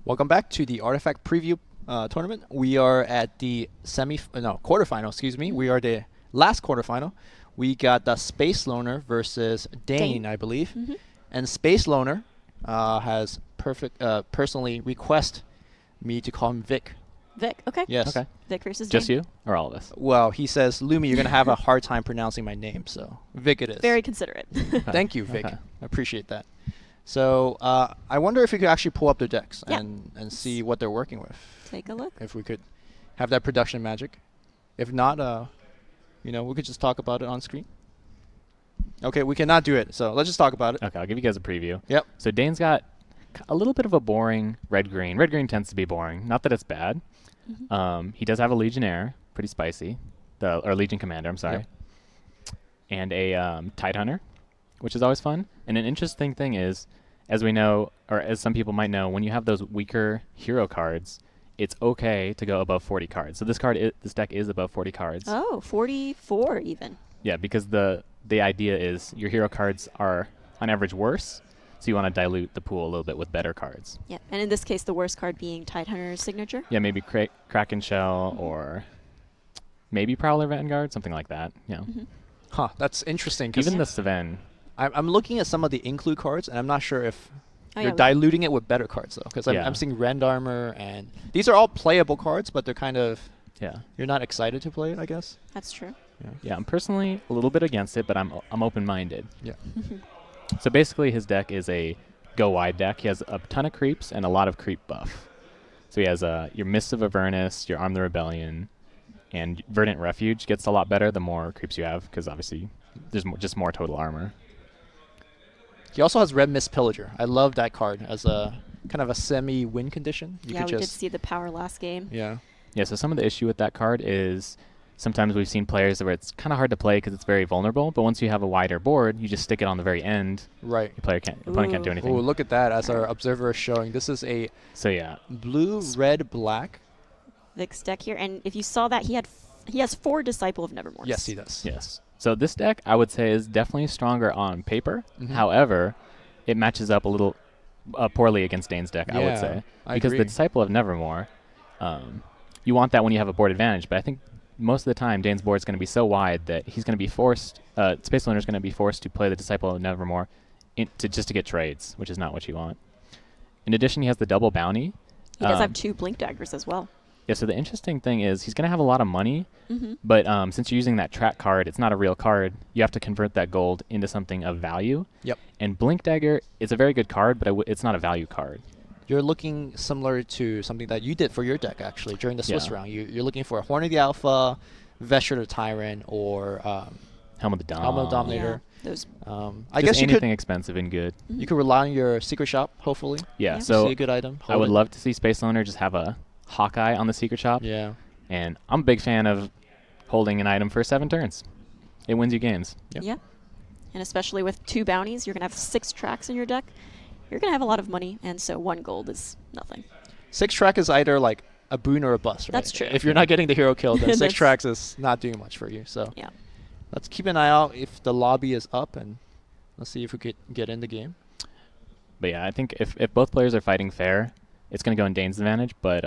Welcome back to the Artifact Preview Tournament. We are at the quarterfinal, excuse me. We are the last quarterfinal. We got the Space Loner versus Dane, I believe. Mm-hmm. And Space Loner has personally requested me to call him Vic. Vic, okay. Yes. Okay. Vic versus Just Dane. you or all of us? Well, he says, Lumi, you're going to have a hard time pronouncing my name, so Vic it is. Very considerate. Thank you, Vic. Okay. I appreciate that. So I wonder if we could actually pull up their decks Yeah. and see what they're working with. Take a look. If we could have that production magic. If not, we could just talk about it on screen. Okay, we cannot do it, so let's just talk about it. Okay, I'll give you guys a preview. Yep. So Dane's got a little bit of a boring red-green. Red-green tends to be boring. Not that it's bad. Mm-hmm. He does have a Legionnaire, pretty spicy. Or Legion Commander, I'm sorry. Yep. And a Tidehunter, which is always fun. And an interesting thing is, as we know, or as some people might know, when you have those weaker hero cards, it's okay to go above 40 cards. So this deck is above 40 cards. Oh, 44 even. Yeah, because the idea is your hero cards are on average worse, so you want to dilute the pool a little bit with better cards. Yeah, and in this case, the worst card being Tidehunter's signature. Yeah, maybe Kraken Shell or maybe Prowler Vanguard, something like that. Yeah. Mm-hmm. Huh, that's interesting. 'Cause Even the Sven. I'm looking at some of the include cards, and I'm not sure if Oh, you're yeah, diluting it with better cards, though. Because Yeah. I'm seeing Rend Armor, and these are all playable cards, but they're kind of, Yeah. you're not excited to play it, I guess. That's true. Yeah, I'm personally a little bit against it, but I'm open-minded. Yeah. So basically his deck is a go wide deck. He has a ton of creeps and a lot of creep buff. So he has your Mists of Avernus, your Arm the Rebellion, and Verdant Refuge gets a lot better the more creeps you have, because obviously there's just more total armor. He also has Red Mist Pillager. I love that card as a kind of a semi-win condition. You Yeah, could we did just see the power last game. Yeah. Yeah, so some of the issue with that card is sometimes we've seen players where it's kind of hard to play because it's very vulnerable, but once you have a wider board, you just stick it on the very end. Right. Opponent can't do anything. Oh, look at that! As our observer is showing, this is a So yeah, blue, red, black. Vic's deck here, and if you saw that, he has 4 Disciple of Nevermore. Yes, he does. yes. So this deck, I would say, is definitely stronger on paper. Mhm. However, it matches up a little poorly against Dane's deck, I would Yeah, say. I Because agree. the Disciple of Nevermore, you want that when you have a board advantage, but I think most of the time Dane's board is going to be so wide that he's going to be forced, Space Loner is going to be forced to play the Disciple of Nevermore just to get trades, which is not what you want. In addition, he has the double bounty. He does have 2 Blink Daggers as well. Yeah, so the interesting thing is he's going to have a lot of money, Mm-hmm. but since you're using that track card, it's not a real card. You have to convert that gold into something of value. Yep. And Blink Dagger is a very good card, but it's not a value card. You're looking similar to something that you did for your deck, actually, during the Swiss Yeah. round. You're looking for a Horn of the Alpha, Vesture the Tyrant, or Helm of the Dom. Helm of the Dominator. Yeah, those. I guess you anything could expensive and good. you could rely on your secret shop, hopefully. Yeah, Yeah. so See a good item. I hold would it. love to see Space Loner just have a Hawkeye on the secret shop. Yeah. And I'm a big fan of holding an item for 7 turns. It wins you games. Yep. Yeah. And especially with 2 bounties, you're going to have 6 tracks in your deck. You're going to have a lot of money, and so 1 gold is nothing. 6 track is either like a boon or a bust, right? That's true. If you're not getting the hero kill, then 6 That's- tracks is not doing much for you. So Yeah. let's keep an eye out if the lobby is up, and let's see if we could get in the game. But yeah, I think if both players are fighting fair, it's going to go in Dane's advantage, but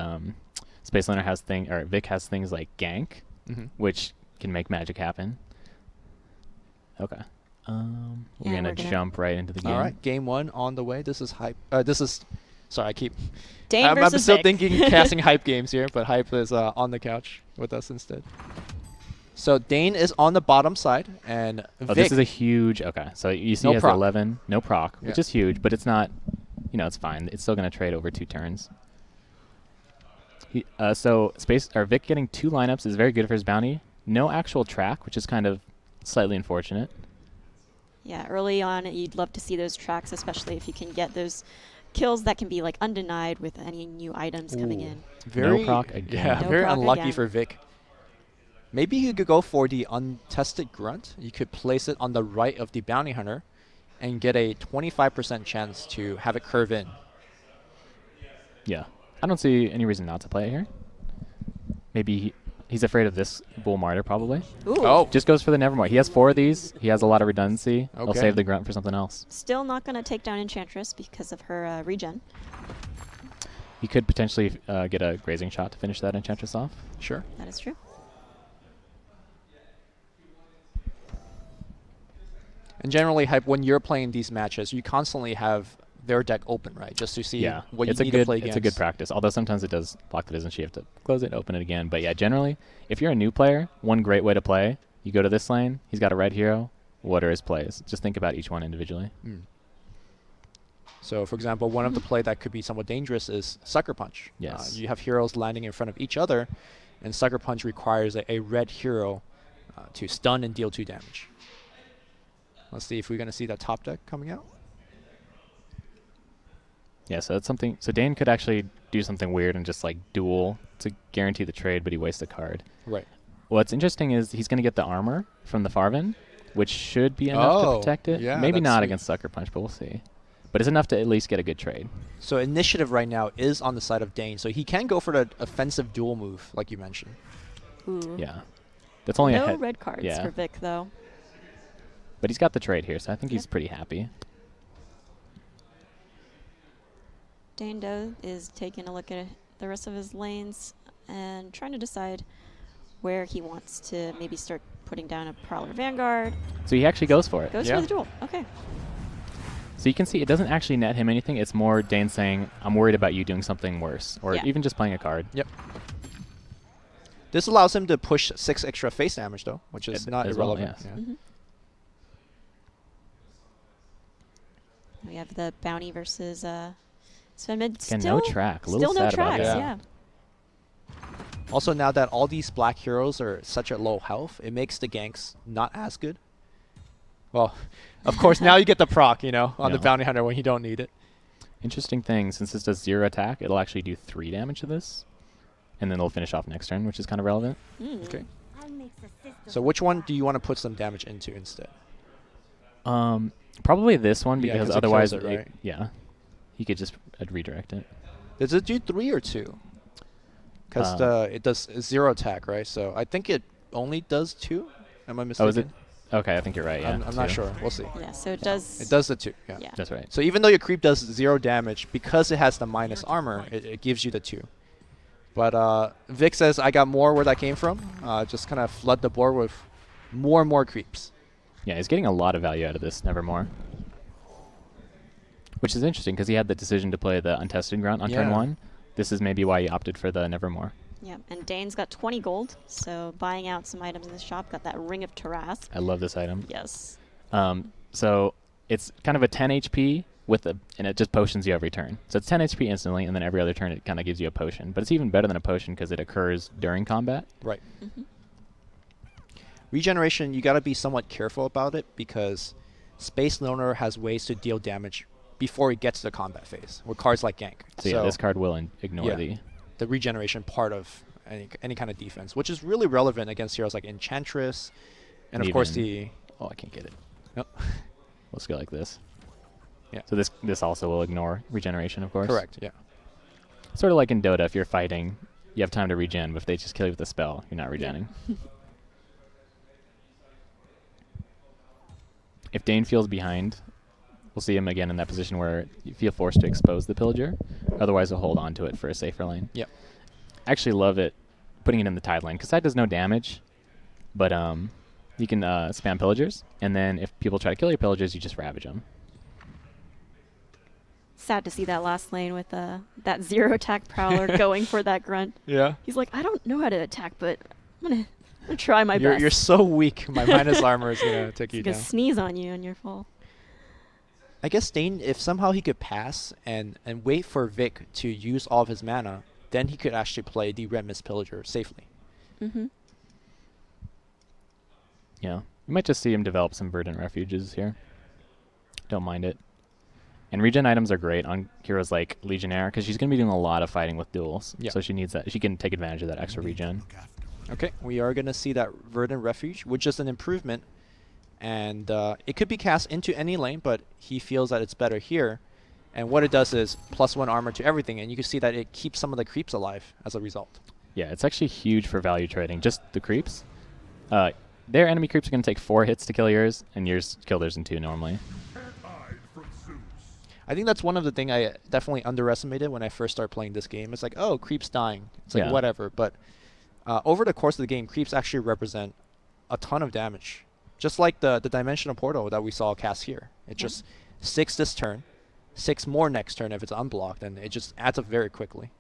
Space Loner Vic has things like Gank, Mm-hmm. which can make magic happen. Okay. We're Yeah, going to we're gonna- jump right into the game. All right, game 1 on the way. This is hype. Sorry, I keep. Dane I'm versus still Vic. thinking casting hype games here, but hype is on the couch with us instead. So Dane is on the bottom side, and Oh, Vic. this is a huge. Okay, so you see No he has proc. 11, no proc, which Yeah. is huge, but it's not. It's fine. It's still going to trade over 2 turns. So Vic getting 2 lineups is very good for his bounty. No actual track, which is kind of slightly unfortunate. Yeah, early on, you'd love to see those tracks, especially if you can get those kills that can be like undenied with any new items coming Ooh. in. Very, proc again. Yeah, No very proc unlucky again. for Vic. Maybe you could go for the untested grunt. You could place it on the right of the bounty hunter and get a 25% chance to have it curve in. Yeah. I don't see any reason not to play it here. Maybe he's afraid of this Bull Martyr, probably. Ooh. Oh, Just goes for the Nevermore. He has 4 of these. He has a lot of redundancy. He'll Okay. save the Grunt for something else. Still not going to take down Enchantress because of her regen. He could potentially get a grazing shot to finish that Enchantress off. Sure. That is true. And generally, Hype, when you're playing these matches, you constantly have their deck open, right? Just to see what you need to play against. It's a good practice. Although sometimes it does block the Disney, you have to close it, open it again. But yeah, generally, if you're a new player, one great way to play, you go to this lane, he's got a red hero, what are his plays? Just think about each one individually. So, for example, one of the play that could be somewhat dangerous is Sucker Punch. Yes. You have heroes landing in front of each other, and Sucker Punch requires a red hero to stun and deal 2 damage. Let's see if we're going to see that top deck coming out. Yeah, so that's something. So Dane could actually do something weird and just like duel to guarantee the trade, but he wastes a card. Right. What's interesting is he's going to get the armor from the Farvin, which should be enough to protect it. Yeah, maybe that's not sweet. Against Sucker Punch, but we'll see. But it's enough to at least get a good trade. So initiative right now is on the side of Dane, so he can go for the offensive duel move, like you mentioned. Ooh. Yeah. That's only No a red cards yeah. for Vic, though. But he's got the trade here, so I think he's pretty happy. Dane Doe is taking a look at the rest of his lanes and trying to decide where he wants to maybe start putting down a Prowler Vanguard. So he actually goes for it. Goes for the duel. Okay. So you can see it doesn't actually net him anything. It's more Dane saying, I'm worried about you doing something worse, or even just playing a card. Yep. This allows him to push 6 extra face damage, though, which is not irrelevant. Well, yes. We have the bounty versus Sven Mid. Again, no track. A little Still no sad about tracks, that. yeah. Also, now that all these black heroes are such at low health, it makes the ganks not as good. Well, of course, now you get the proc, on the bounty hunter when you don't need it. Interesting thing, since this does 0 attack, it'll actually do 3 damage to this. And then it'll finish off next turn, which is kind of relevant. Okay. So which one do you want to put some damage into instead? Probably this one, Yeah, because 'cause it otherwise, kills it, right? he could just redirect it. Does it do 3 or 2? Because it does 0 attack, right? So I think it only does 2. Am I mistaken? Oh, is it? Okay, I think you're right, yeah. I'm not 2. sure. We'll see. Yeah, so it does. It does the 2, yeah. That's right. So even though your creep does 0 damage, because it has the minus armor, it gives you the 2. But Vic says, I got more where that came from. Just kind of flood the board with more and more creeps. Yeah, he's getting a lot of value out of this Nevermore. Which is interesting, because he had the decision to play the Untested Grunt on turn 1. This is maybe why he opted for the Nevermore. Yeah, and Dane's got 20 gold, so buying out some items in the shop. Got that Ring of Tarask. I love this item. Yes. So it's kind of a 10 HP and it just potions you every turn. So it's 10 HP instantly, and then every other turn it kind of gives you a potion. But it's even better than a potion because it occurs during combat. Right. Regeneration, you got to be somewhat careful about it because Space Loner has ways to deal damage before it gets to the combat phase with cards like Gank. So yeah, this card will ignore the regeneration part of any kind of defense, which is really relevant against heroes like Enchantress, and of course the... Oh, I can't get it. Nope. Let's go like this. Yeah. So this also will ignore regeneration, of course. Correct, yeah. Sort of like in Dota, if you're fighting, you have time to regen, but if they just kill you with a spell, you're not regenning. If Dane feels behind, we'll see him again in that position where you feel forced to expose the Pillager. Otherwise, he'll hold on to it for a safer lane. Yep. I actually love it, putting it in the Tide lane, because Tide does no damage, but you can spam Pillagers, and then if people try to kill your Pillagers, you just Ravage them. Sad to see that last lane with that 0 attack Prowler going for that Grunt. Yeah. He's like, I don't know how to attack, but I'm gonna try my best. You're so weak. My minus armor is going to take you down. He's gonna sneeze on you and you're full. I guess Dane, if somehow he could pass and wait for Vic to use all of his mana, then he could actually play the Red Mist Pillager safely. Yeah. You might just see him develop some Verdant Refuges here. Don't mind it. And regen items are great on heroes like Legionnaire, because she's going to be doing a lot of fighting with duels. Yep. So she needs that. She can take advantage of that extra regen. Okay, we are going to see that Verdant Refuge, which is an improvement. And it could be cast into any lane, but he feels that it's better here. And what it does is +1 armor to everything, and you can see that it keeps some of the creeps alive as a result. Yeah, it's actually huge for value trading. Just the creeps. Their enemy creeps are going to take 4 hits to kill yours, and yours kill theirs in 2 normally. I think that's one of the things I definitely underestimated when I first started playing this game. It's like, oh, creep's dying. It's like, Yeah. whatever. But over the course of the game, creeps actually represent a ton of damage. Just like the Dimensional Portal that we saw cast here. It just 6 this turn, 6 more next turn if it's unblocked, and it just adds up very quickly.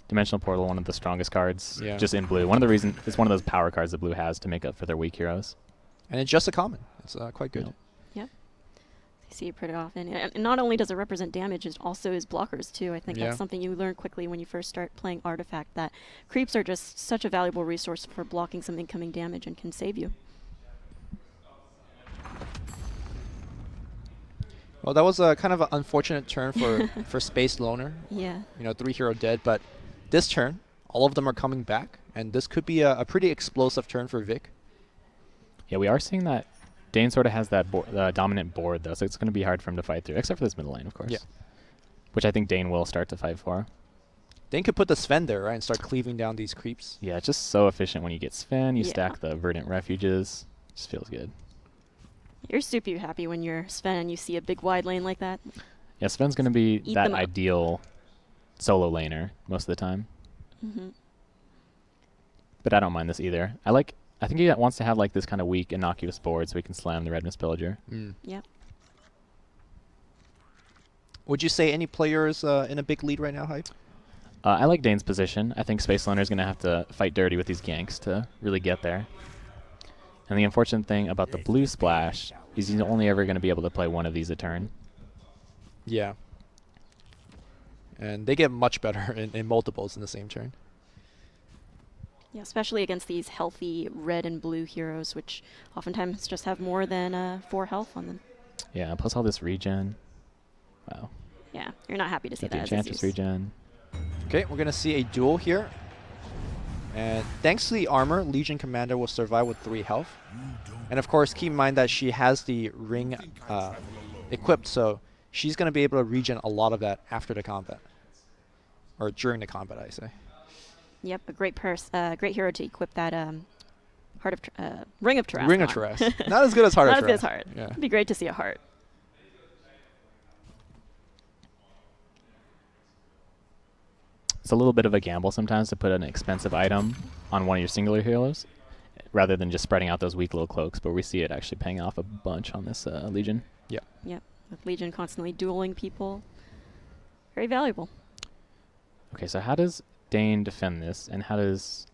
Dimensional Portal, one of the strongest cards, Yeah. just in blue. One of the reasons it's one of those power cards that blue has to make up for their weak heroes. And it's just a common. It's quite good. Yep. Yep. You see it pretty often. And not only does it represent damage, it also is blockers too. I think Yeah. that's something you learn quickly when you first start playing Artifact, that creeps are just such a valuable resource for blocking some incoming damage and can save you. Well, that was a kind of an unfortunate turn for Space Loner. Yeah. 3 hero dead, but this turn, all of them are coming back, and this could be a pretty explosive turn for Vic. Yeah, we are seeing that Dane sort of has that dominant board, though, so it's going to be hard for him to fight through, except for this middle lane, of course. Yeah. Which I think Dane will start to fight for. Dane could put the Sven there, right, and start cleaving down these creeps. Yeah, it's just so efficient when you get Sven, you Yeah. stack the Verdant Refuges. Just feels good. You're super happy when you're Sven and you see a big wide lane like that. Yeah, Sven's going to be Eat that them up. ideal solo laner most of the time. Mm-hmm. But I don't mind this either. I think he wants to have like this kind of weak, innocuous board so he can slam the Red Mist Pillager. Yep. Would you say any players in a big lead right now, Hype? I like Dane's position. I think Space Loner is going to have to fight dirty with these ganks to really get there. And the unfortunate thing about the blue splash is he's only ever going to be able to play one of these a turn. Yeah. And they get much better in multiples in the same turn. Yeah, especially against these healthy red and blue heroes, which oftentimes just have more than 4 health on them. Yeah, plus all this regen. Wow. Yeah, you're not happy to see Got the that as a Enchantress Zeus. regen. Okay, we're going to see a duel here. And thanks to the armor, Legion Commander will survive with 3 health. And of course, keep in mind that she has the ring equipped, so she's going to be able to regen a lot of that after the combat. Or during the combat, I say. Yep, a great great hero to equip that Ring of Tarrasque. Ring of Tarrasque. Not as good as Heart of Not as good as Tarrasque. Heart. Yeah. It'd be great to see a Heart. It's a little bit of a gamble sometimes to put an expensive item on one of your singular heroes rather than just spreading out those weak little cloaks, but we see it actually paying off a bunch on this Legion. Yeah. Yep, with Legion constantly dueling people. Very valuable. Okay, so how does Dane defend this, and how does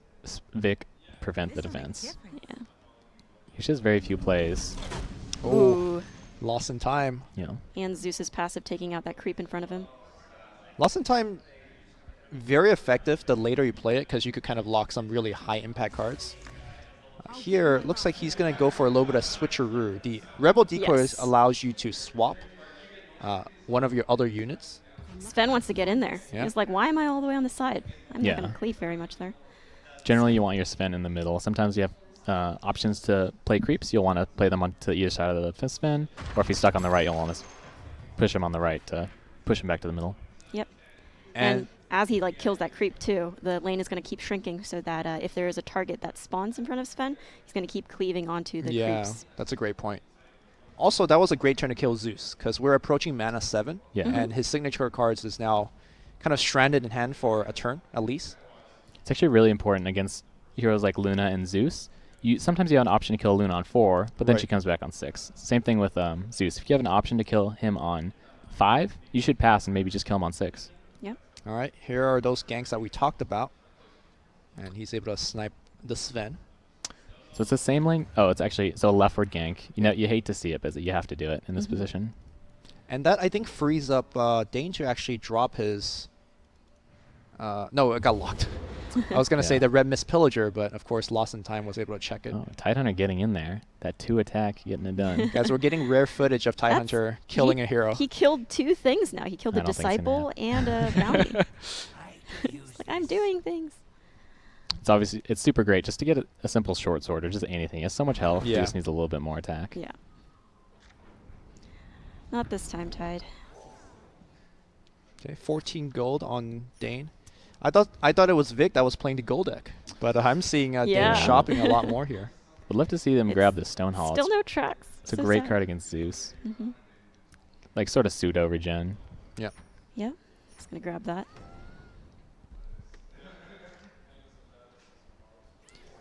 Vic prevent the defense? Yeah. He just has very few plays. Oh, Ooh. lost in time. You know, And Zeus's passive taking out that creep in front of him. Lost in time, very effective the later you play it, because you could kind of lock some really high impact cards. Here, looks like he's going to go for a little bit of switcheroo. The Rebel Decoys Yes. allows you to swap one of your other units. Sven wants to get in there. Yeah. He's like, why am I all the way on the side? I'm Yeah. not going to cleave very much there. generally you want your Sven in the middle. Sometimes you have options to play creeps. You'll want to play them on to either side of the Sven, or if he's stuck on the right, you'll want to push him on the right to push him back to the middle. Yep. And as he kills that creep too, the lane is going to keep shrinking so that if there is a target that spawns in front of Sven, he's going to keep cleaving onto the creeps. that's a great point. Also, that was a great turn to kill Zeus, because we're approaching mana 7, Yeah. Mhm. and his signature cards is now kind of stranded in hand for a turn, at least. It's actually really important against heroes like Luna and Zeus. Sometimes you have an option to kill Luna on 4, but then Right. she comes back on 6. Same thing with Zeus. If you have an option to kill him on 5, you should pass and maybe just kill him on 6. Yep. All right, here are those ganks that we talked about. And he's able to snipe the Sven. So it's the same lane. Oh, it's actually a leftward gank. You hate to see it, but you have to do it in this Mhm. position. And that, I think, frees up Dane to actually drop his... no, it got locked. I was going to say Yeah. the Red Mist Pillager, but of course, Lost in Time was able to check it. Oh, Tidehunter getting in there. That 2 attack, getting it done. Guys, we're getting rare footage of That's- Tidehunter killing a hero. He killed 2 things now. He killed I a don't think it's gonna disciple and a bounty. It's like, I'm doing things. It's super great just to get a simple short sword or just anything. He has so much health. He Yeah. just needs a little bit more attack. Yeah. Not this time, Tide. Okay, 14 gold on Dane. I thought it was Vic that was playing the gold deck, but I'm seeing Yeah. Dane shopping a lot more here. Would love to see them It's grab this Stone Hall. Still no tracks. It's a So great sad. card against Zeus. Mhm. Like sort of pseudo regen. Yeah. Yeah, he's going to grab that.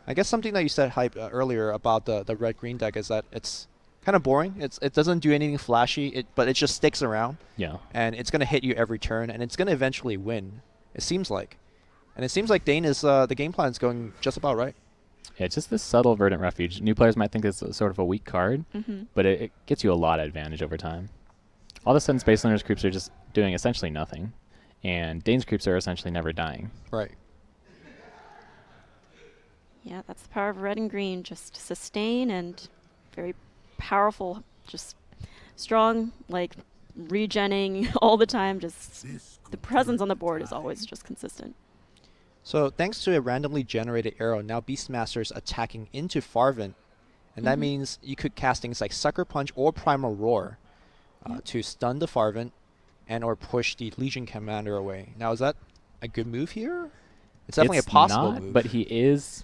I guess something that you said hype earlier about the red-green deck is that it's kind of boring. It doesn't do anything flashy, but it just sticks around. Yeah. And it's going to hit you every turn, and it's going to eventually win, it seems like. And it seems like Dane is, the game plan is going just about right. Yeah, it's just this subtle Verdant Refuge. New players might think it's sort of a weak card, but it gets you a lot of advantage over time. All of a sudden, Space Lander's creeps are just doing essentially nothing, and Dane's creeps are essentially never dying. Right. Yeah, that's the power of red and green. Just sustain and very powerful, just strong, like regenning all the time. Just the presence on the board is always just consistent. So thanks to a randomly generated arrow, now Beastmaster's attacking into Farvin. And that means you could cast things like Sucker Punch or Primal Roar to stun the Farvin and or push the Legion Commander away. Now, is that a good move here? It's definitely a possible move. But he is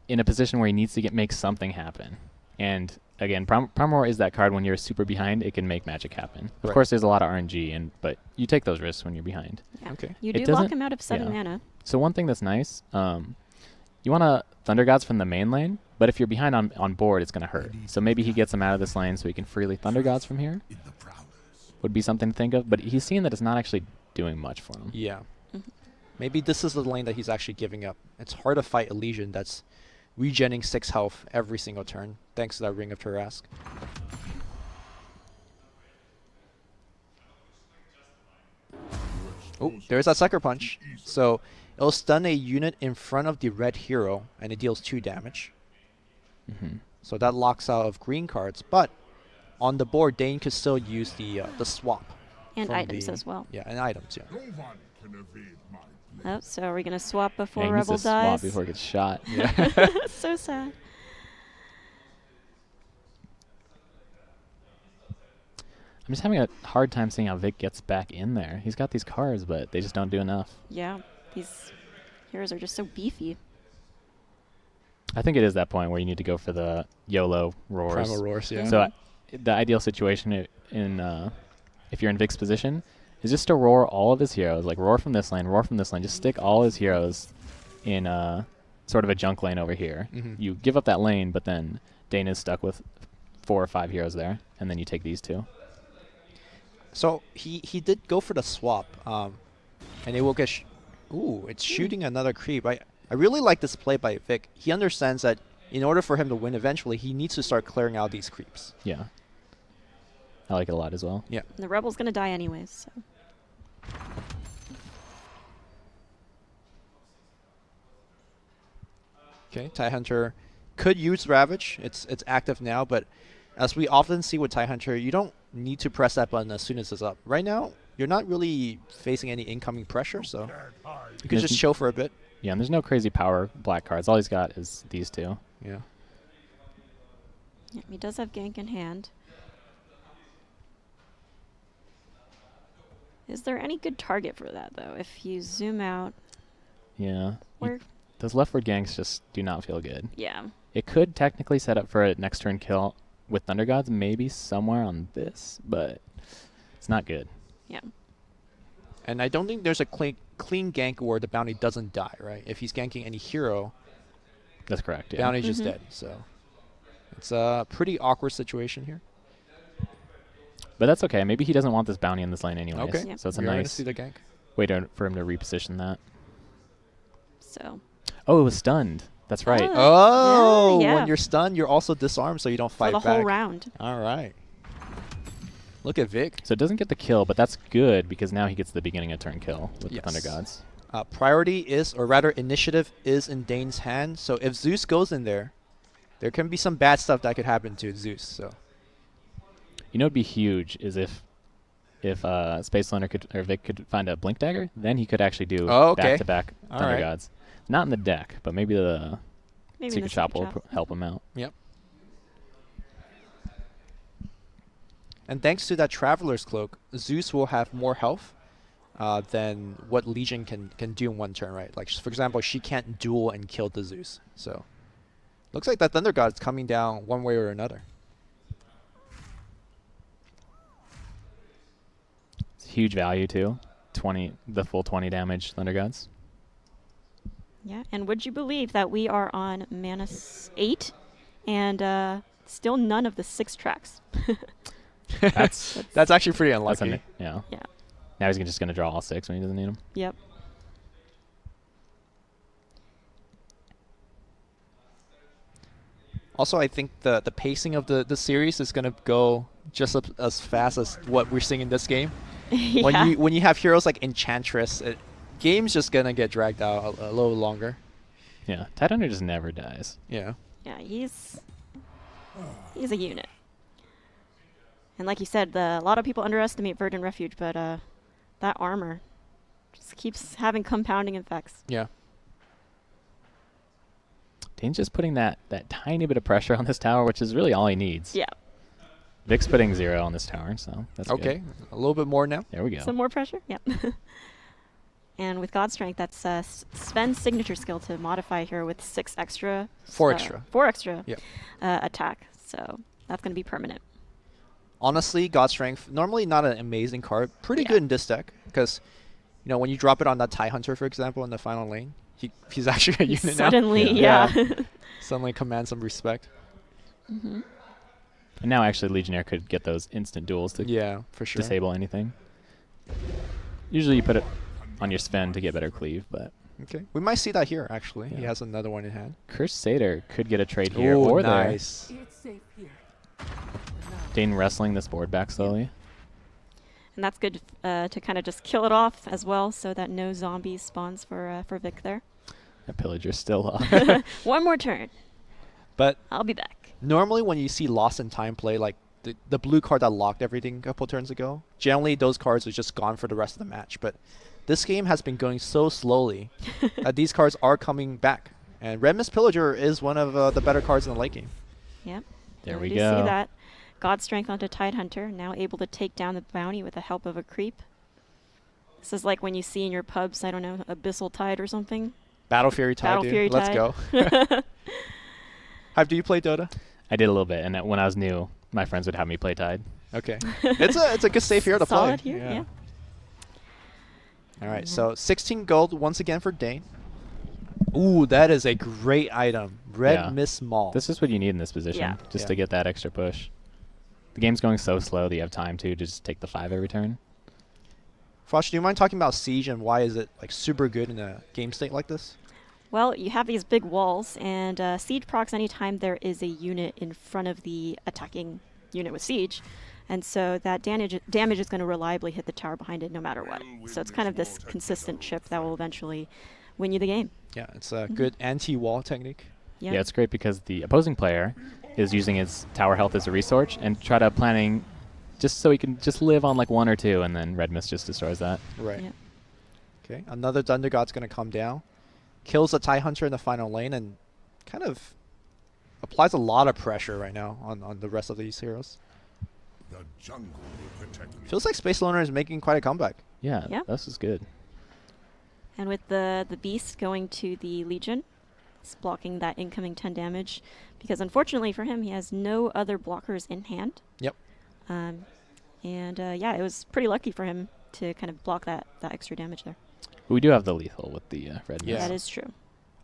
in a position where he needs to make something happen. And again, Primal Roar is that card when you're super behind, it can make magic happen. Of course, there's a lot of RNG, but you take those risks when you're behind. Yeah. Okay. You do lock him out of 7 mana. So one thing that's nice, you want to Thunder Gods from the main lane, but if you're behind on board, it's going to hurt. So maybe he gets him out of this lane so he can freely Thunder Gods from here. Would be something to think of, but he's seeing that it's not actually doing much for him. Yeah. Maybe this is the lane that he's actually giving up. It's hard to fight a Legion that's regenning 6 health every single turn, thanks to that Ring of Tarask. Oh, there's that Sucker Punch. So it'll stun a unit in front of the red hero, and it deals 2 damage. So that locks out of green cards, but on the board, Dane could still use the swap. And items as well. Yeah, and items, yeah. Oh, so are we going to swap before Yeah, he needs Rebel to swap dies? before it gets shot. So sad. I'm just having a hard time seeing how Vic gets back in there. He's got these cards, but they just don't do enough. Yeah, these heroes are just so beefy. I think it is that point where you need to go for the YOLO roars. Primal Roars, yeah. So the ideal situation in if you're in Vic's position is just to roar all of his heroes, like roar from this lane, just stick all his heroes in sort of a junk lane over here. You give up that lane, but then Dane is stuck with 4 or 5 heroes there, and then you take these 2. So he did go for the swap, and it will get... Ooh, it's shooting another creep. I really like this play by Vic. He understands that in order for him to win eventually, he needs to start clearing out these creeps. Yeah. I like it a lot as well. Yeah. And the Rebel's going to die anyways, so... Okay, Tidehunter could use Ravage. It's active now, but as we often see with Tidehunter, you don't need to press that button as soon as it's up. Right now, you're not really facing any incoming pressure, so you can just chill for a bit. Yeah, and there's no crazy power black cards. All he's got is these 2. Yeah. Yeah, he does have Gank in hand. Is there any good target for that, though? If you zoom out... Yeah. Where? Those leftward ganks just do not feel good. Yeah. It could technically set up for a next turn kill with Thunder Gods, maybe somewhere on this, but it's not good. Yeah. And I don't think there's a clean gank where the bounty doesn't die, right? If he's ganking any hero, That's correct, yeah. bounty's just dead. So it's a pretty awkward situation here. But that's okay. Maybe he doesn't want this bounty in this lane anyways. Okay. Yep. So it's a We're gonna nice see the gank. way for him to reposition that. So... Oh, it was stunned. That's right. Oh, yeah. when you're stunned, you're also disarmed, so you don't fight for the back. whole round. All right. Look at Vic. So it doesn't get the kill, but that's good because now he gets the beginning of turn kill with the Thunder Gods. Priority is, or rather initiative is in Dane's hand, so if Zeus goes in there can be some bad stuff that could happen to Zeus. So You know, it'd be huge is if Space Lander or Vic could find a Blink Dagger, then he could actually do back-to-back Thunder Gods. Not in the deck, but maybe the Secret Shop will help him out. Yep. And thanks to that Traveler's Cloak, Zeus will have more health than what Legion can do in one turn, right? Like, for example, she can't duel and kill the Zeus. So looks like that Thunder God's coming down one way or another. huge value too. The full 20 damage Thunder Gods. Yeah, and would you believe that we are on -8 and still none of the 6 tracks? That's actually pretty That's unlucky. yeah. Yeah. Now he's just going to draw all 6 when he doesn't need them. Yep. Also, I think the pacing of the series is going to go just as fast as what we're seeing in this game. Yeah. When you have heroes like Enchantress, game's just going to get dragged out a little longer. Yeah. Tidehunter just never dies. Yeah. Yeah, he's a unit. And like you said, a lot of people underestimate Verdant Refuge, but that armor just keeps having compounding effects. Yeah. Dane's just putting that tiny bit of pressure on this tower, which is really all he needs. Yeah. Vic's putting 0 on this tower, so that's Okay. good. A little bit more now. There we go. Some more pressure? Yep. And with God Strength, that's Sven's signature skill to modify here with 6 extra. 4 extra. 4 extra Yep. attack. So that's going to be permanent. Honestly, God Strength, normally not an amazing card. Pretty Yeah. good in this deck because, when you drop it on that Tidehunter, for example, in the final lane, he's actually a unit now. Suddenly, Yeah. yeah. Suddenly commands some respect. Mm-hmm. And now actually Legionnaire could get those instant duels to Yeah, for sure. disable anything. Usually you put it on your Sven to get better cleave, but Okay. We might see that here, actually. He Yeah. has another one in hand. Crusader could get a trade here Ooh, or nice. It's safe here. there. Dane wrestling this board back slowly. And that's good to kind of just kill it off as well, so that no zombies spawns for Vic there. That Pillager's still up. One more turn. But I'll be back. normally when you see Lost in Time play, like the blue card that locked everything a couple turns ago, generally those cards are just gone for the rest of the match. But this game has been going so slowly that these cards are coming back. And Red Mist Pillager is one of the better cards in the late game. Yep. There And we do go. see that. God Strength onto Tidehunter, now able to take down the bounty with the help of a creep. This is like when you see in your pubs, I don't know, Abyssal Tide or something. Battle Fury Tide, Battle dude. Fury Let's Tide. go. Hive, do you play Dota? I did a little bit, and when I was new, my friends would have me play Tide. Okay. it's a good safe hero to play. Solid here, yeah. All right, so 16 gold once again for Dane. Ooh, that is a great item. Red Yeah. Mist Maul. This is what you need in this position, Yeah. just Yeah. to get that extra push. The game's going so slow that you have time to just take the 5 every turn. Frosh, do you mind talking about Siege and why is it like super good in a game state like this? Well, you have these big walls, and Siege procs anytime there is a unit in front of the attacking unit with Siege. And so that damage is going to reliably hit the tower behind it no matter what. So it's kind of this consistent chip that will eventually win you the game. Yeah, it's a good anti-wall technique. Yep. Yeah, it's great because the opposing player is using his tower health as a resource and try to planning just so he can just live on like 1 or 2, and then Red Mist just destroys that. Right. Yep. Okay, another Thunder God's going to come down. Kills the Tidehunter in the final lane and kind of applies a lot of pressure right now on the rest of these heroes. The jungle will protect me. Feels like Space Loner is making quite a comeback. Yeah, Yeah. this is good. And with the Beast going to the Legion, it's blocking that incoming 10 damage. Because unfortunately for him, he has no other blockers in hand. Yep. Yeah, it was pretty lucky for him to kind of block that extra damage there. We do have the lethal with the Red Mist. Yeah. That is true.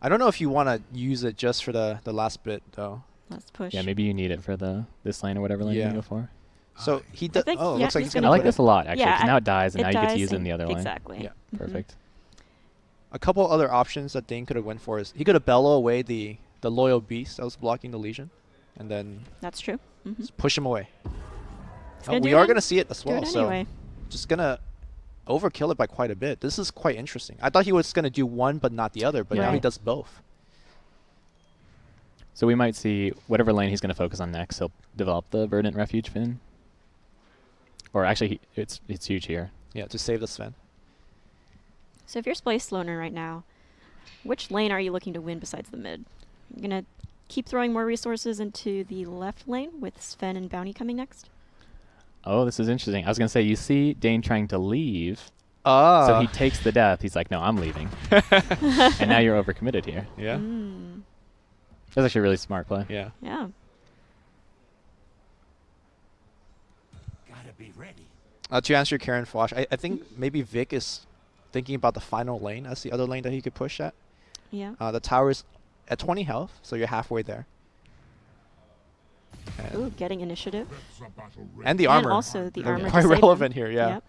I don't know if you want to use it just for the last bit, though. Let's push. Yeah, maybe you need it for this lane or whatever lane Yeah. you go for. So he does. think- Oh, it yeah, looks like he's he's going I to like put this it. a lot, actually, Yeah, because now it dies, and it now you get to dies use it in and- the other lane. Exactly. Yeah. Mhm. Perfect. A couple other options that Dane could have went for is he could have bellow away the loyal beast that was blocking the Legion, and then That's true. Mhm. just push him away. gonna We do are it going to see it as Do well, it so anyway. just going to overkill it by quite a bit. This is quite interesting. I thought he was going to do one but not the other, but now he Right. does both. So we might see whatever lane he's going to focus on next, he'll develop the Verdant Refuge Fin. Or actually, it's huge here. Yeah, to save the Sven. So if you're Space Loner right now, which lane are you looking to win besides the mid? You're going to keep throwing more resources into the left lane with Sven and Bounty coming next? Oh, this is interesting. I was going to say, you see Dane trying to leave, Ah. so he takes the death. He's like, no, I'm leaving. And now you're overcommitted here. Yeah. Mm, That's actually a really smart play. Yeah. yeah. Gotta be ready. To answer Karen Fosh, I think maybe Vic is thinking about the final lane as the other lane that he could push at. Yeah. The tower's at 20 health, so you're halfway there. And, Ooh, getting initiative. and the And armor. also the They're armor to quite save him. relevant here, yeah. Yep.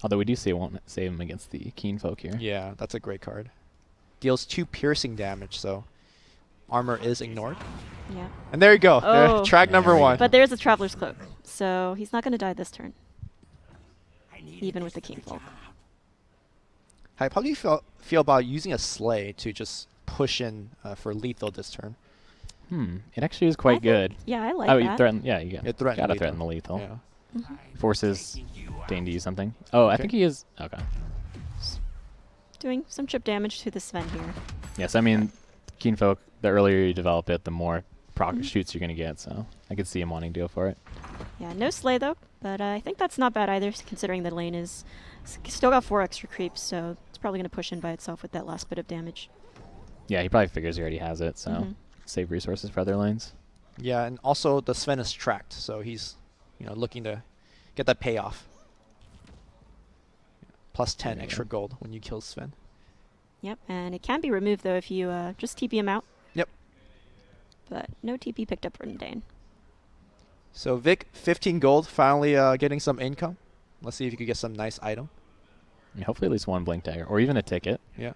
Although we do say it won't save him against the Keen Folk here. Yeah, that's a great card. Deals 2 piercing damage, so armor is ignored. Yeah. And there you go. There- Oh. track There number we 1. go. But there's a Traveler's Cloak, so he's not going to die this turn. Even with the King Folk. How do you feel about using a sleigh to just push in for lethal this turn? It actually is quite good. Yeah, I like Oh, you that. threaten. Yeah, you It threatened gotta lethal. threaten the lethal. Yeah. Forces Dane to use something. Oh, I Okay. think he is. Okay. Doing some chip damage to the Sven here. Yes, I mean, Keen Folk, the earlier you develop it, the more proc shoots you're going to get, so I could see him wanting to go for it. Yeah, no Slay though, but I think that's not bad either, considering the lane is still got 4 extra creeps, so it's probably going to push in by itself with that last bit of damage. Yeah, he probably figures he already has it, so Mhm. save resources for other lanes. Yeah, and also the Sven is tracked, so he's looking to get that payoff. Plus 10 Yeah. extra gold when you kill Sven. Yep, and it can be removed though if you just TP him out. Yep. But no TP picked up from Dane. So Vic, 15 gold, finally getting some income. Let's see if you could get some nice item. I mean, hopefully at least one blink dagger, or even a ticket. Yeah.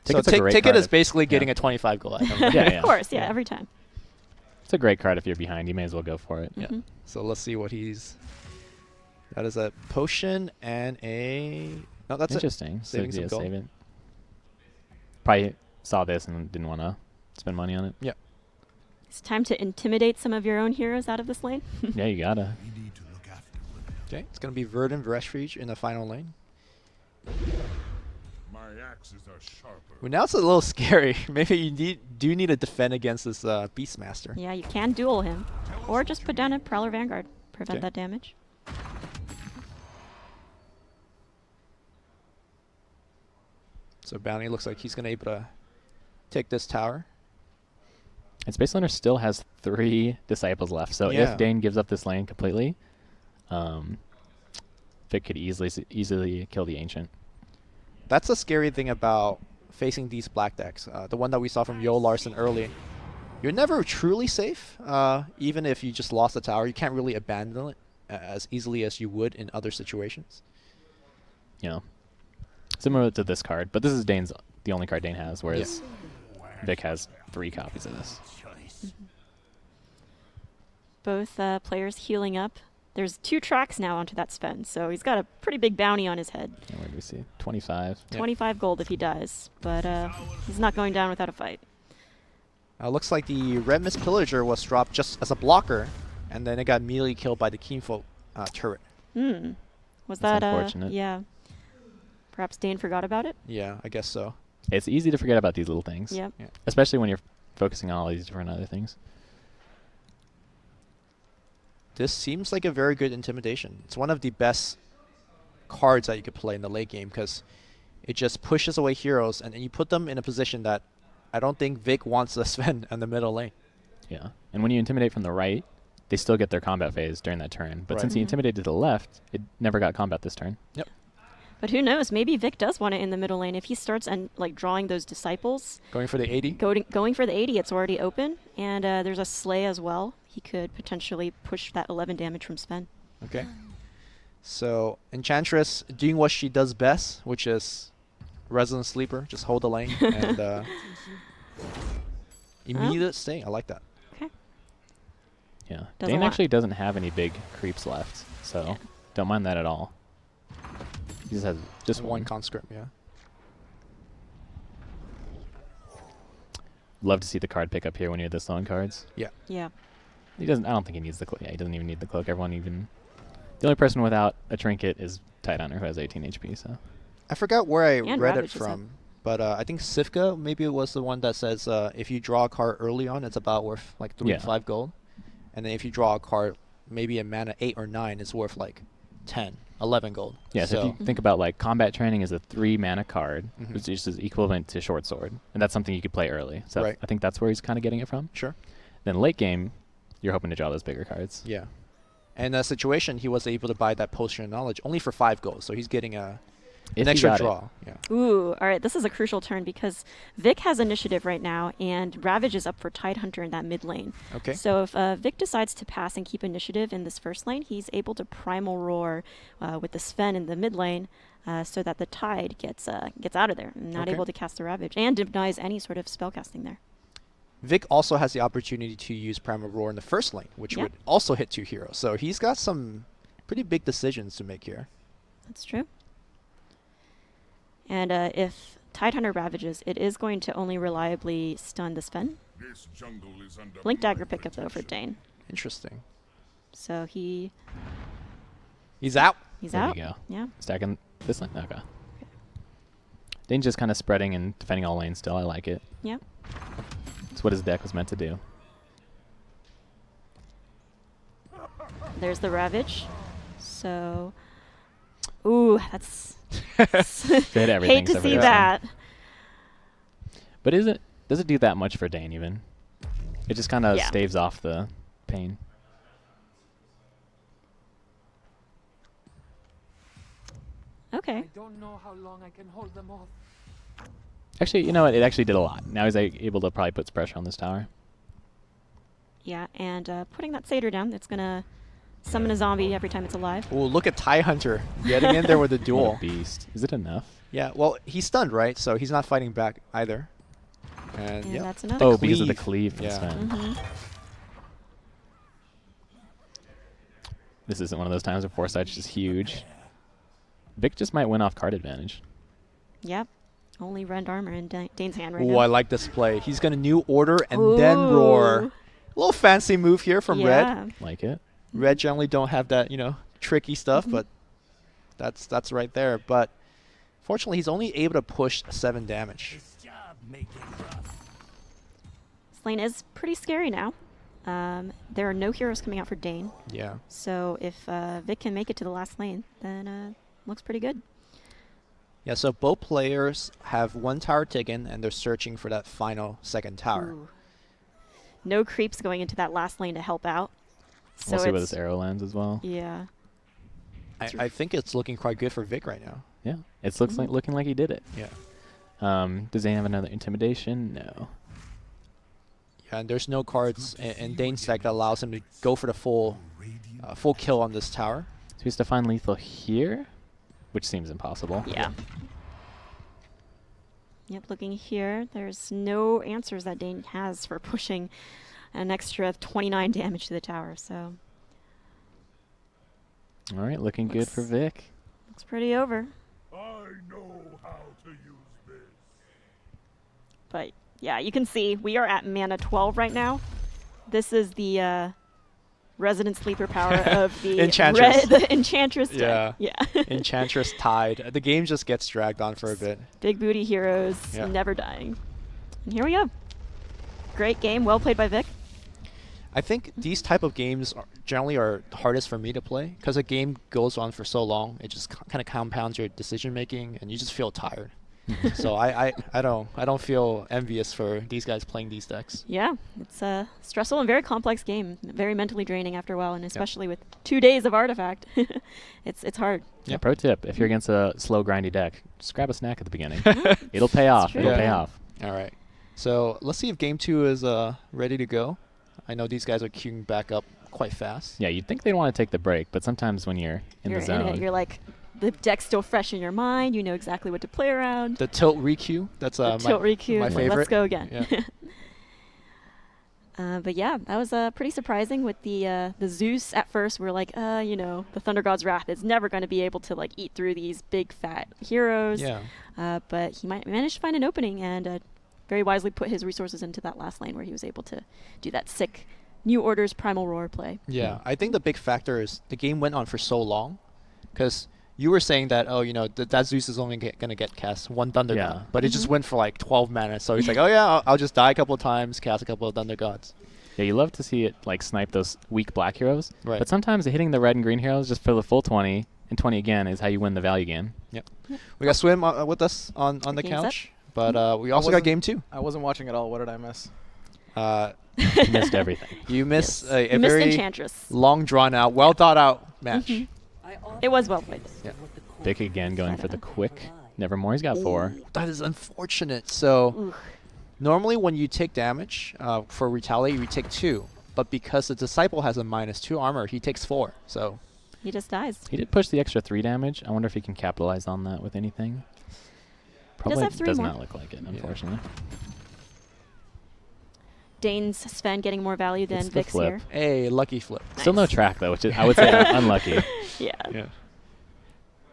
Ticket's so a great ticket card is if- basically getting yeah. a 25 gold item. Yeah, yeah. Of course, yeah, Yeah. every time. It's a great card if you're behind. You may as well go for it. Yeah. Mhm. So let's see what he's. That is a potion and a. No, that's it. Interesting. Saving so, some yeah, gold. save it. Probably saw this and didn't want to spend money on it. Yeah. It's time to intimidate some of your own heroes out of this lane. Yeah, you gotta. We need to look after them. Okay, it's gonna be Verdant Refuge in the final lane. My axes are sharper. Well, now it's a little scary. Maybe you do need to defend against this Beastmaster. Yeah, you can duel him. Or just put down a Prowler Vanguard. Prevent Okay. that damage. So Bounty looks like he's gonna able to take this tower. And Space Laner still has 3 disciples left, so Yeah. if Dane gives up this lane completely, Vic could easily kill the Ancient. That's a scary thing about facing these black decks. The one that we saw from Yo Larson early. You're never truly safe. Even if you just lost the tower, you can't really abandon it as easily as you would in other situations. You know, similar to this card, but this is the only card Dane has, whereas Vic has 3 copies of this. Both players healing up. There's 2 tracks now onto that Sven, so he's got a pretty big bounty on his head. And where do we see? 25. Yeah. 25 gold if he dies, but he's not going down without a fight. Looks like the Red Mist Pillager was dropped just as a blocker, and then it got immediately killed by the Keenfolk turret. Was That's that unfortunate. yeah. Perhaps Dane forgot about it? Yeah, I guess so. It's easy to forget about these little things, Yep. Yeah. especially when you're focusing on all these different other things. This seems like a very good intimidation. It's one of the best cards that you could play in the late game because it just pushes away heroes and you put them in a position that I don't think Vic wants to spend in the middle lane. Yeah, and when you intimidate from the right, they still get their combat phase during that turn. But Right. since he intimidated to the left, it never got combat this turn. Yep. But who knows? Maybe Vic does want it in the middle lane. If he starts and drawing those disciples, Going for the 80. going for the 80, it's already open, and there's a Slay as well. He could potentially push that 11 damage from Sven. Okay. So Enchantress doing what she does best, which is Resident Sleeper, just hold the lane and immediate stay. I like that. Okay. Yeah, Does a Dane lot. actually doesn't have any big creeps left, so Yeah. don't mind that at all. He just has just One conscript, yeah. Love to see the card pick up here when you're this low on cards. Yeah. Yeah. He doesn't. I don't think he needs the cloak. Yeah, he doesn't even need the cloak. The only person without a trinket is Tidehunter, who has 18 HP. So I forgot where I And read it Ravage is up. from, but I think Sivka maybe it was the one that says if you draw a card early on, it's about worth like 3 Yeah. to 5 gold, and then if you draw a card maybe a mana 8 or 9, it's worth like 10, 11 gold. yeah. So So if you think about combat training is a 3 mana card, Mhm. which is equivalent to short sword, and that's something you could play early. So Right. I think that's where he's kind of getting it from. sure. Then late game, you're hoping to draw those bigger cards. Yeah. And in that situation, he was able to buy that Potion of Knowledge only for 5 gold. So he's getting an If he extra got it. draw. Yeah. Ooh, all right. This is a crucial turn because Vic has initiative right now, and Ravage is up for Tidehunter in that mid lane. Okay. So if Vic decides to pass and keep initiative in this first lane, he's able to Primal Roar with the Sven in the mid lane so that the Tide gets out of there, not Okay. able to cast the Ravage, and denies any sort of spellcasting there. Vic also has the opportunity to use Primal Roar in the first lane, which Yeah. would also hit 2 heroes. So he's got some pretty big decisions to make here. That's true. And if Tidehunter Ravages, it is going to only reliably stun the Sven. This jungle is under Blink my Dagger pickup, though, for protection. Dane. Interesting. So He's out. he's There out. you go. Yeah. Stacking this lane? Okay. Dane's just kind of spreading and defending all lanes still. I like it. Yeah. It's what his deck was meant to do. There's the Ravage. So, ooh, that's Hit everything hate to except for see this that. But does it do that much for Dane even? It just kind of Yeah. staves off the pain. Okay. I don't know how long I can hold them off. Actually, you know what? It actually did a lot. Now he's able to probably put pressure on this tower. Yeah, and putting that Satyr down, it's gonna summon a zombie every time it's alive. Oh, look at Tidehunter getting in there with a What duel. a beast. Is it enough? Yeah, well, he's stunned, right? So he's not fighting back either. And And yeah, that's another. Oh, because of the cleave. cleave from Yeah. Sven. Mm-hmm. This isn't one of those times where Foresight's just huge. Vic just might win off card advantage. Yep. Only Rend Armor in Dane's hand right Oh, now. I like this play. He's going to New Order and then Roar. Ooh. A little fancy move here from Red. Yeah. Like it. Red generally don't have that, tricky stuff, Mhm. but that's right there. But fortunately, he's only able to push 7 damage. This job may get rough. This lane is pretty scary now. There are no heroes coming out for Dane. Yeah. So if Vic can make it to the last lane, then looks pretty good. Yeah, so both players have 1 tower taken, and they're searching for that final second tower. Ooh. No creeps going into that last lane to help out. So We'll see where it's- this arrow lands as well. Yeah. I think it's looking quite good for Vic right now. Yeah. It's looking like he did it. Yeah. Does Dane have another intimidation? No. Yeah, and there's no cards in Dane's deck that allows him to go for the full kill on this tower. So he has to find lethal here, which seems impossible. Yeah. Yep, looking here, there's no answers that Dane has for pushing an extra 29 damage to the tower, so All right, looking good for Looks- Vic. looks pretty over. I know how to use this. But yeah, you can see we are at mana 12 right now. This is the resident sleeper power of the Enchantress. the Enchantress deck. Yeah. Enchantress Tide. The game just gets dragged on for a bit. Big booty heroes, Yeah. never dying. And here we go. Great game, well played by Vic. I think these type of games generally are the hardest for me to play because a game goes on for so long. It just kind of compounds your decision making, and you just feel tired. So I don't feel envious for these guys playing these decks. Yeah, it's a stressful and very complex game, very mentally draining after a while, and especially with 2 days of artifact, it's hard. Yeah. Pro tip: if you're against a slow, grindy deck, just grab a snack at the beginning. It'll pay off. true. It'll Yeah. pay off. All right. So let's see if game 2 is ready to go. I know these guys are queuing back up quite fast. Yeah, you'd think they'd want to take the break, but sometimes when you're in You're the zone, in it. You're like, the deck's still fresh in your mind. You know exactly what to play around. The tilt requeue. That's The tilt requeue. my like, favorite. Let's go again. Yeah. But yeah, that was pretty surprising with the Zeus. At first, we are like, the Thunder God's Wrath is never going to be able to eat through these big fat heroes. Yeah. But he managed to find an opening and very wisely put his resources into that last lane where he was able to do that sick New Order's Primal Roar play. Yeah, I think the big factor is the game went on for so long, because you were saying that that Zeus is only going to get cast 1 Thunder Yeah. God, but it just went for 12 mana. So he's like, oh yeah, I'll just die a couple of times, cast a couple of Thunder Gods. yeah, you love to see it snipe those weak black heroes. Right. But sometimes hitting the red and green heroes just for the full 20 and 20 again is how you win the value game. Yep. We got Swim with us on the Game's up. couch, but we also got wasn't- game 2. I wasn't watching at all. What did I miss? You missed everything. You miss Yes. a You missed very Enchantress. long, drawn-out, well thought-out match. It was well played. Yeah. Vic again going for the quick. Nevermore. He's got 4. That is unfortunate. So Ooh. normally when you take damage for retaliate, you take 2. But because the Disciple has a -2 armor, he takes 4. So He just dies. He did push the extra 3 damage. I wonder if he can capitalize on that with anything. Probably have 3 does more. not look like it, unfortunately. Dane's Sven getting more value than It's the Vic's flip. here. hey, lucky flip. Still no Nice. track, though, which is, I would say, unlucky. Yeah. Yeah.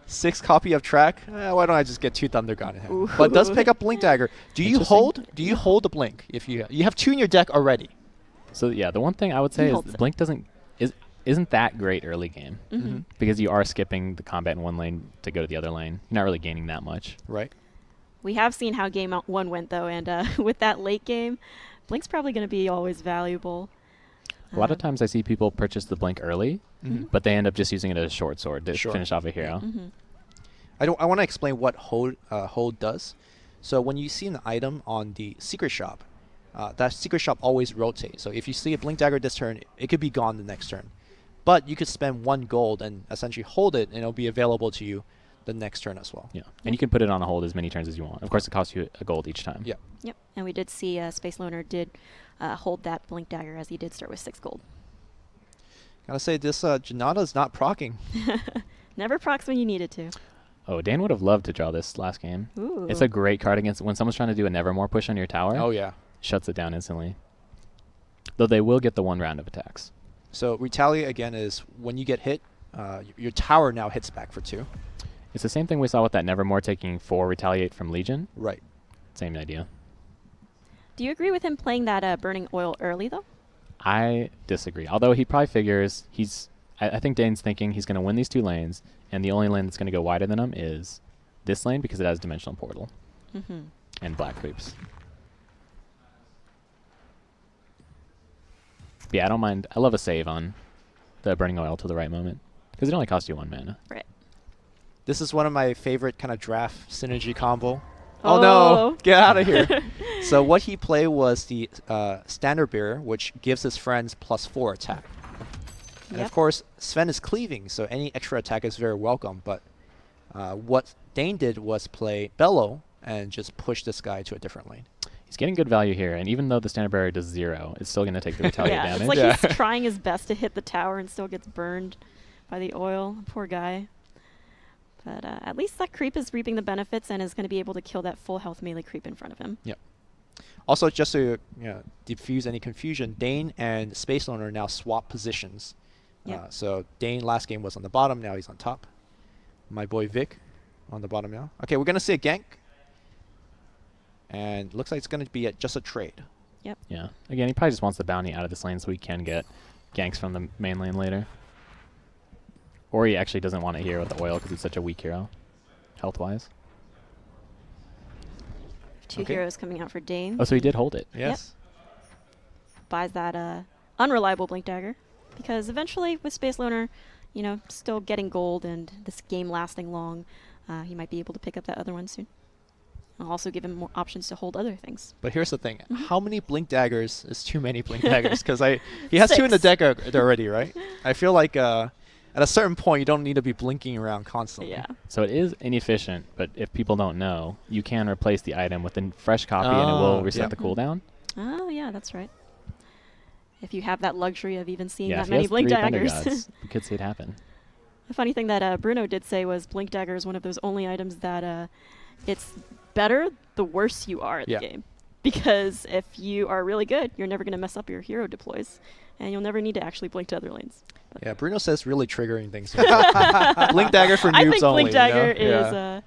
6 copy of track. Why don't I just get 2 Thunder God in hand? Ooh. But does pick up Blink Dagger. Do you Interesting. hold? Do you hold the Blink if you have 2 in your deck already? So, yeah, the one thing I would say is holds it. Blink isn't that great early game. Mm-hmm. Because you are skipping the combat in one lane to go to the other lane. You're not really gaining that much. Right. We have seen how game 1 went, though, and with that late game, Blink's probably going to be always valuable. A lot of times I see people purchase the Blink early, Mhm. but they end up just using it as a short sword to Sure. finish off a hero. Mm-hmm. I want to explain what hold does. So when you see an item on the secret shop, that secret shop always rotates. So if you see a Blink Dagger this turn, it could be gone the next turn. But you could spend 1 gold and essentially hold it, and it'll be available to you the next turn as well. Yeah, and you can put it on a hold as many turns as you want. Of course, it costs you a gold each time. Yeah. Yep, and we did see Space Loner did hold that Blink Dagger as he did start with 6 gold. Gotta say, this Janata's not proccing. Never procs when you needed to. Oh, Dan would have loved to draw this last game. Ooh. It's a great card against when someone's trying to do a Nevermore push on your tower. Oh, yeah. Shuts it down instantly. Though they will get the 1 round of attacks. So retaliate again is when you get hit, your tower now hits back for 2. It's the same thing we saw with that Nevermore taking 4 retaliate from Legion. Right. Same idea. Do you agree with him playing that Burning Oil early, though? I disagree. Although he probably figures I think Dane's thinking he's going to win these 2 lanes, and the only lane that's going to go wider than him is this lane because it has Dimensional Portal Mm-hmm. and Black Creeps. But yeah, I don't mind. I love a save on the Burning Oil to the right moment because it only costs you 1 mana. Right. This is one of my favorite kind of draft synergy combo. Oh, no! Get out of here! So what he played was the Standard Bearer, which gives his friends +4 attack. And Yep. of course, Sven is cleaving, so any extra attack is very welcome. But what Dane did was play Bellow and just push this guy to a different lane. He's getting good value here, and even though the Standard Bearer does 0, it's still going to take the retaliate Yeah, damage. it's like Yeah. he's trying his best to hit the tower and still gets burned by the oil. Poor guy. But at least that creep is reaping the benefits and is going to be able to kill that full health melee creep in front of him. Yep. Also, just to diffuse any confusion, Dane and Space Loner now swap positions. Yep. So Dane last game was on the bottom, now he's on top. My boy Vic on the bottom now. Okay, we're going to see a gank. And looks like it's going to be just a trade. Yep. Yeah. Again, he probably just wants the bounty out of this lane so he can get ganks from the main lane later. Or he actually doesn't want it here with the oil because it's such a weak hero, health-wise. 2 Okay. heroes coming out for Dane. Oh, so he did hold it. Yes. Buys that unreliable Blink Dagger. Because eventually, with Space Loner, still getting gold and this game lasting long, he might be able to pick up that other one soon. I'll also give him more options to hold other things. But here's the thing. Mhm. How many Blink Daggers is too many Blink Daggers? Because he has 2 in the 6. deck already, right? I feel like at a certain point, you don't need to be blinking around constantly. Yeah. So it is inefficient, but if people don't know, you can replace the item with a fresh copy and it will Oh, reset yeah. the cooldown. Oh, yeah, that's right. If you have that luxury of even seeing Yeah, that if he many has Blink 3 Thunder Daggers. Gods, we could see it happen. The funny thing that Bruno did say was Blink Dagger is one of those only items that it's better the worse you are at Yeah. the game. Because if you are really good, you're never going to mess up your hero deploys. And you'll never need to actually blink to other lanes. But Yeah, Bruno says really triggering things. Blink Dagger for noobs I think only. Blink Dagger is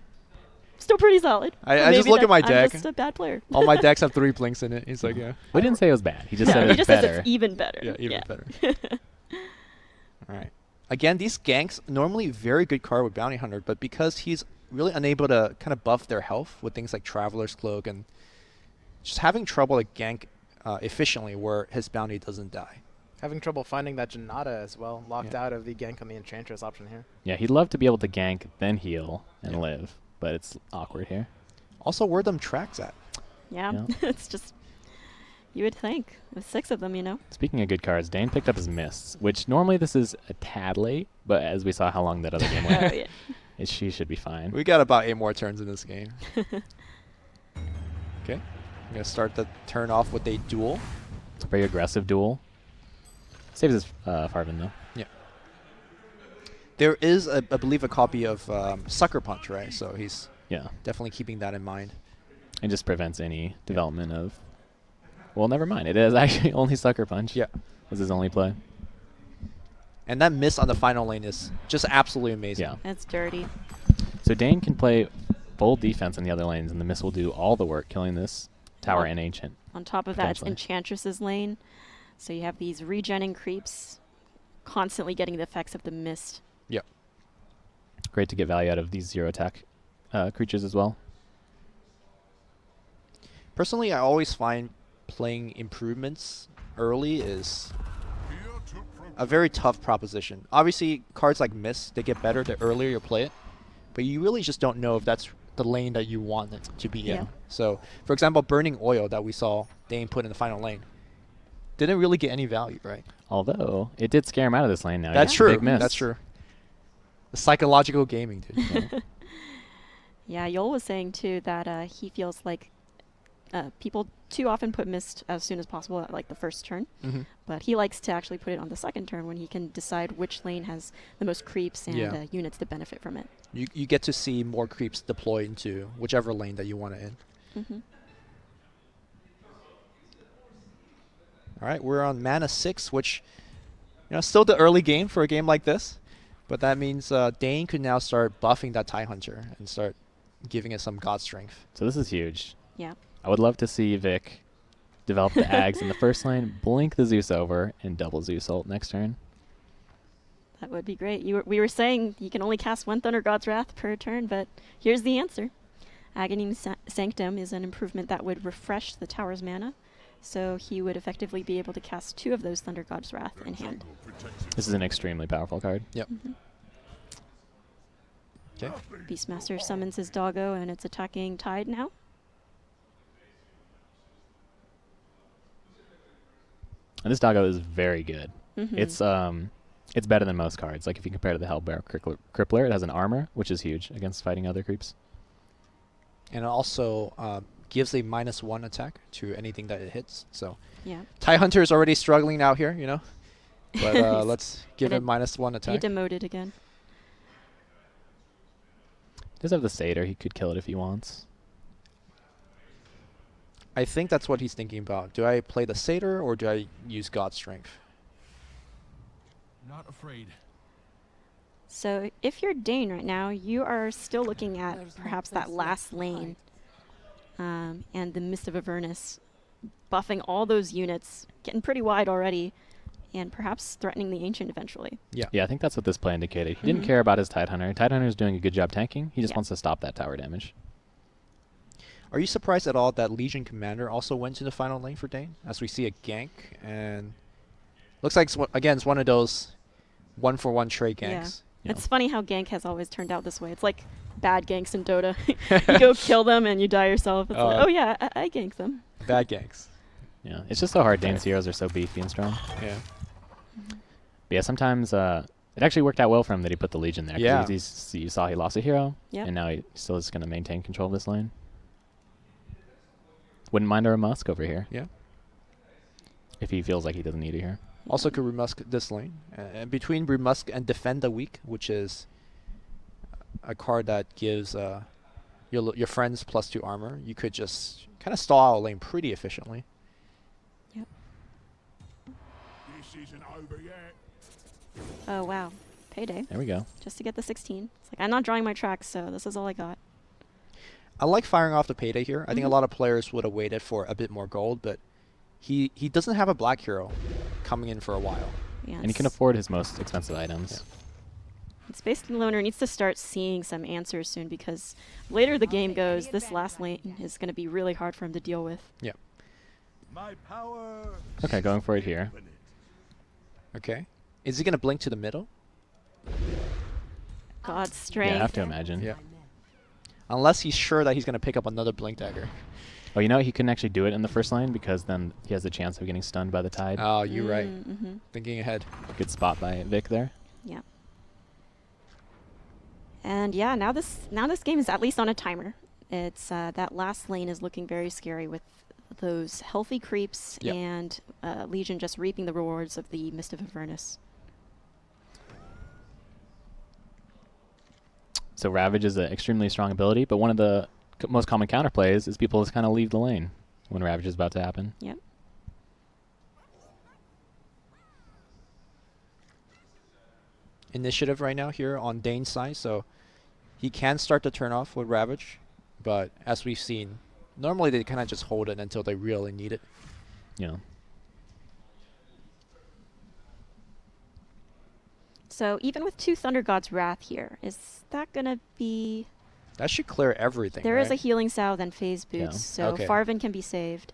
still pretty solid. I Or just maybe look at my I'm deck. just a bad player. All my decks have 3 blinks in it. He's like, yeah. We didn't say it was bad. He just No, said he it's just better. says it's even better. Yeah, even better. All right. Again, these ganks, normally very good card with Bounty Hunter, but because he's really unable to kind of buff their health with things like Traveler's Cloak and just having trouble to gank efficiently where his bounty doesn't die. Having trouble finding that Janata as well, locked Yeah. out of the gank on the Enchantress option here. Yeah, he'd love to be able to gank, then heal, and Yeah. live, but it's awkward here. Also, where them tracks at? Yeah, Yeah. it's just You would think. With 6 of them, you know. Speaking of good cards, Dane picked up his Mists, which normally this is a tad late, but as we saw how long that other game went, Oh, yeah. she should be fine. We got about 8 more turns in this game. Okay. I'm going to start the turn off with a duel. It's a very aggressive duel. Saves his Farvin, though. Yeah. There is, I believe, a copy of Sucker Punch, right? So he's Yeah. definitely keeping that in mind. It just prevents any development of... Well, never mind. It is actually only Sucker Punch. Yeah. Was his only play. And that miss on the final lane is just absolutely amazing. Yeah. That's dirty. So Dane can play full defense in the other lanes, and the miss will do all the work, killing this tower Well, and Ancient. On top of that, it's Potentially. Enchantress's lane. So you have these regenning creeps constantly getting the effects of the mist. Yeah. Great to get value out of these 0 attack creatures as well. Personally, I always find playing improvements early is a very tough proposition. Obviously, cards like Miss, they get better the earlier you play it, but you really just don't know if that's the lane that you want it to be Yeah. in. So, for example, Burning Oil that we saw Dane put in the final lane didn't really get any value, right? Although, it did scare him out of this lane now. That's He true. got a big miss. That's true. The psychological gaming, dude. Yeah. Yeah, Yol was saying too that he feels like people too often put mist as soon as possible at like the first turn, Mm-hmm. but he likes to actually put it on the second turn when he can decide which lane has the most creeps and Yeah. units to benefit from it. You get to see more creeps deploy into whichever lane that you want it in. Mm-hmm. All right, we're on mana 6, which, still the early game for a game like this. But that means Dane could now start buffing that Tidehunter and start giving it some god strength. So this is huge. Yeah. I would love to see Vic develop the Ags in the first lane, blink the Zeus over, and double Zeus ult next turn. That would be great. We were saying you can only cast 1 Thunder God's Wrath per turn, but here's the answer. Aghanim Sanctum is an improvement that would refresh the tower's mana, so he would effectively be able to cast 2 of those Thunder God's Wrath in hand. This is an extremely powerful card. Yep. Mm-hmm. Okay. Beastmaster summons his doggo, and it's attacking Tide now. And this doggo is very good. Mm-hmm. It's better than most cards. Like if you compare to the Hellbear Crippler, it has an armor, which is huge against fighting other creeps. And it also gives a -1 attack to anything that it hits. So Yeah. Tidehunter is already struggling out here, But let's give Gonna him -1 He attack. demoted again. He does have the Satyr. He could kill it if he wants. I think that's what he's thinking about. Do I play the Satyr or do I use God Strength? Not afraid. So if you're Dane right now, you are still looking at There's no perhaps place that left last to lane and the Mist of Avernus buffing all those units, getting pretty wide already, and perhaps threatening the Ancient eventually. Yeah. Yeah, I think that's what this play indicated. He didn't Mhm. care about his Tidehunter. Tidehunter is doing a good job tanking. He just Yeah. wants to stop that tower damage. Are you surprised at all that Legion Commander also went to the final lane for Dane? As we see a gank, and looks like, it's one of those 1-for-1 trade Yeah. ganks. Yeah. It's funny how gank has always turned out this way. It's like bad ganks in Dota. You go kill them and you die yourself. It's like, oh yeah, I gank them. Bad ganks. Yeah, it's just so hard. Dane's heroes are so beefy and strong. Yeah. But yeah, sometimes it actually worked out well for him that he put the Legion there. 'Cause Yeah. You saw he lost a hero, Yep. and now he still is going to maintain control of this lane. Wouldn't mind a Remusk over here. Yeah. If he feels like he doesn't need it here. Also could Remusk this lane. And between Remusk and Defend the Weak, which is a card that gives your friends +2 armor, you could just kind of stall out a lane pretty efficiently. Yep. This isn't over yet. Oh wow, payday. There we go. Just to get the 16. It's like, I'm not drawing my tracks, so this is all I got. I like firing off the payday here. I think a Mhm. lot of players would have waited for a bit more gold, but he doesn't have a black hero coming in for a while. Yeah, And he can afford his most expensive items. Space Loner needs to start seeing some answers soon, because later the game goes, this last lane is going to be really hard for him to deal with. Yeah. My power. Okay, going for it here. Okay. Is he going to blink to the middle? God's Yeah, strength. I have to imagine. Yeah. Unless he's sure that he's going to pick up another blink dagger. Oh, you know what? He couldn't actually do it in the first lane because then he has the chance of getting stunned by the tide. Oh, you're right. Mm-hmm. Thinking ahead. Good spot by Vic there. Yeah. And yeah, now this game is at least on a timer. It's that last lane is looking very scary with those healthy creeps Yep. and Legion just reaping the rewards of the Mist of Avernus. So Ravage is an extremely strong ability, but one of the most common counterplays is people just kind of leave the lane when Ravage is about to happen. Yep. Initiative right now here on Dane's side, so he can start to turn off with Ravage, but as we've seen, normally they kind of just hold it until they really need it. You know. So even with 2 Thunder God's Wrath here, is that going to be... That should clear everything, There is a right? healing salve and phase boots, Yeah. so Okay. Farvin can be saved.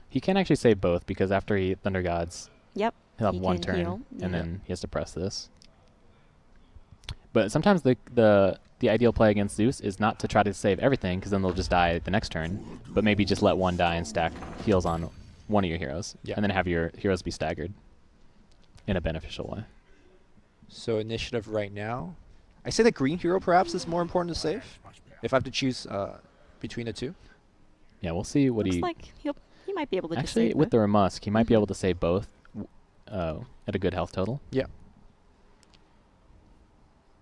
He can actually save both because after he Thunder Gods, Yep. he'll have He one can turn, heal, and yeah. then he has to press this. But sometimes the ideal play against Zeus is not to try to save everything because then they'll just die the next turn, but maybe just let one die and stack heals on one of your heroes, Yeah. and then have your heroes be staggered in a beneficial way. So initiative right now, I say the green hero perhaps is more important to save, if I have to choose between the two. Yeah, we'll see what Looks he... like he might be able to just Actually, save with both. the Ramusk, he might be Mhm. able to save both at a good health total. Yeah.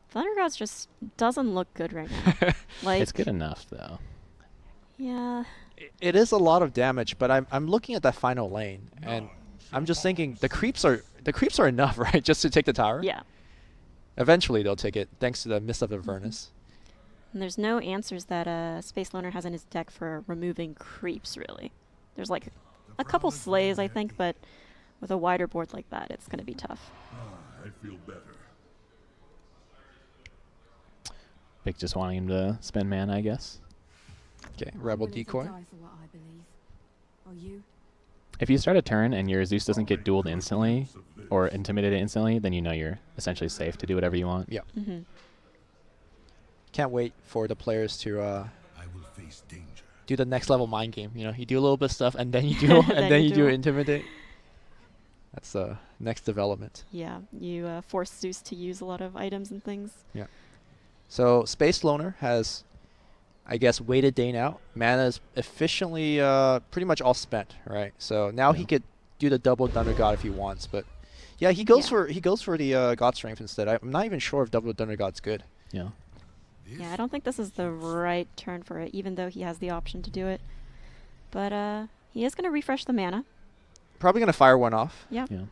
Thunder Gods just doesn't look good right now. Like, It's good enough, though. yeah. It is a lot of damage, but I'm looking at that final lane, and I'm just thinking the creeps are enough, right, just to take the tower. Yeah. Eventually they'll take it, thanks to the Mist of Avernus. And there's no answers that Space Loner has in his deck for removing creeps, really. There's like a couple slays, I think, but with a wider board like that, it's going to be tough. I feel better. Vic just wanting him to spend mana, I guess. Okay, Rebel Willing to Decoy. die for what I believe. Are you? If you start a turn and your Zeus doesn't get dueled instantly or intimidated instantly, then you know you're essentially safe to do whatever you want. Yeah. Mm-hmm. Can't wait for the players to I will face danger. do the next level mind game. You know, you do a little bit of stuff and then you do and then you do duel. intimidate. That's the next development. Yeah, you force Zeus to use a lot of items and things. So Space Loner has, I guess, waited Dane out. Mana is efficiently pretty much all spent, right? So now he Yeah. could do the double Thunder God if he wants, but yeah, he goes Yeah. for the God Strength instead. I'm not even sure if double Thunder God's good. Yeah. Yeah, I don't think this is the right turn for it, even though he has the option to do it. But he is going to refresh the mana. Probably gonna fire one off. Yeah. Yeah.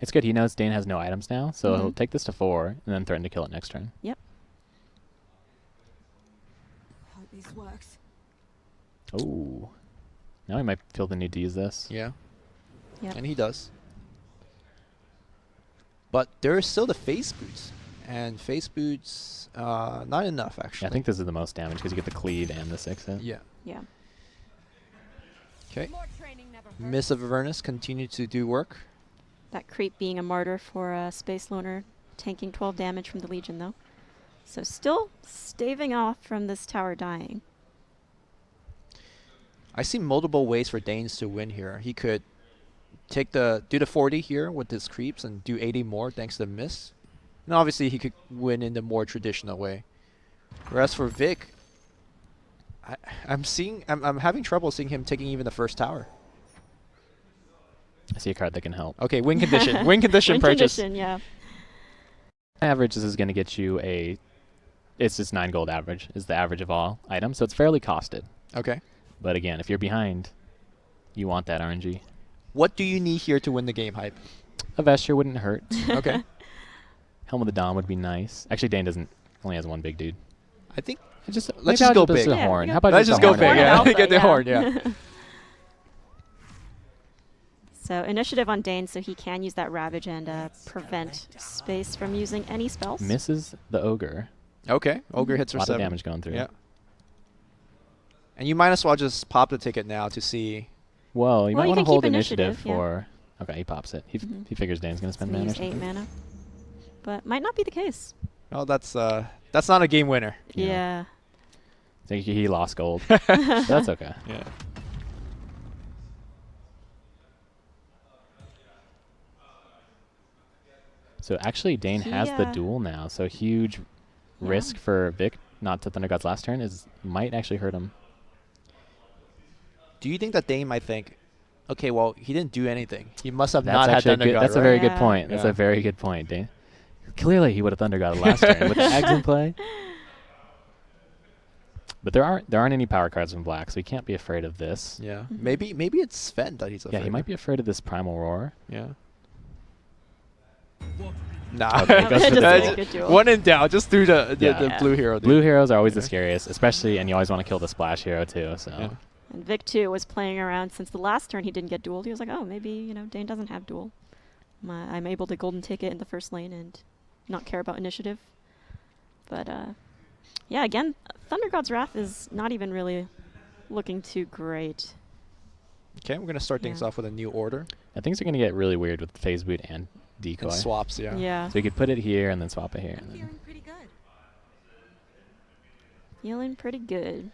It's good. He knows Dane has no items now, so he'll Mhm. take this to 4 and then threaten to kill it next turn. Yep. Hope this works. Oh. Now he might feel the need to use this. Yeah, Yep. and he does. But there is still the Face Boots, and Face Boots not enough actually. Yeah, I think this is the most damage because you get the cleave and the 6 hit. Yeah. Yeah. Okay. More training never hurts. Mist of Avernus continue to do work. That creep being a martyr for Space Loner, tanking 12 damage from the Legion, though. So still staving off from this tower dying. I see multiple ways for Danes to win here. He could do the 40 here with his creeps and do 80 more thanks to the miss. And obviously he could win in the more traditional way. Whereas for Vic, I'm having trouble seeing him taking even the first tower. I see a card that can help. Okay, win condition. Win condition Win purchase. condition, yeah. Average, this is going to get you a... It's just 9 gold average is the average of all items, so it's fairly costed. Okay. But again, if you're behind, you want that RNG. What do you need here to win the game, Hype? A Vesture wouldn't hurt. Okay. Helm of the Dawn would be nice. Actually, Dane only has one big dude. I think Let's Let's just go big. The Yeah, horn. yeah. How about let's just the go horn big. and Yeah, alpha? get the horn. Yeah. So initiative on Dane, so he can use that Ravage and prevent Space from using any spells. Misses the Ogre. Okay. Ogre hits A for lot 7. of damage going through. Yeah. And you might as well just pop the ticket now to see. Well, you Well, might you want to can hold keep initiative initiative, yeah. for... Okay, he pops it. Mhm. He figures Dane's going to He's spend gonna mana or use 8 something. mana. But might not be the case. Oh, that's not a game winner. Yeah. Yeah. So he lost gold. But that's okay. Yeah. So actually, Dane has the duel now. So huge risk for Vic not to Thunder God's last turn might actually hurt him. Do you think that Dane might think, okay, well, he didn't do anything. He must have That's not had actually Thunder God, that's a right? very good Yeah. point. That's Yeah. a very good point, Dane. Clearly, he would have Thunder God last turn with the eggs in play. But there aren't any power cards in black, so he can't be afraid of this. Yeah. Mhm. Maybe it's Sven that he's afraid Yeah, he might of. be afraid of this Primal Roar. Yeah. Nah. Okay, goes for the Just duel. make a duel. One in doubt, just threw the Yeah. blue hero. Dude. Blue heroes are always the Yeah. scariest, especially, and you always want to kill the splash hero too. So Yeah. And Vic too was playing around since the last turn he didn't get dueled. He was like, oh, maybe Dane doesn't have duel. I'm able to golden ticket in the first lane and not care about initiative. But yeah, again, Thunder God's Wrath is not even really looking too great. Okay, we're gonna start things Yeah. off with a new order and things are going to get really weird with phase boot and decoy. and swaps. Yeah. Yeah, So we could put it here and then swap it here. And then Feeling pretty good. feeling pretty good.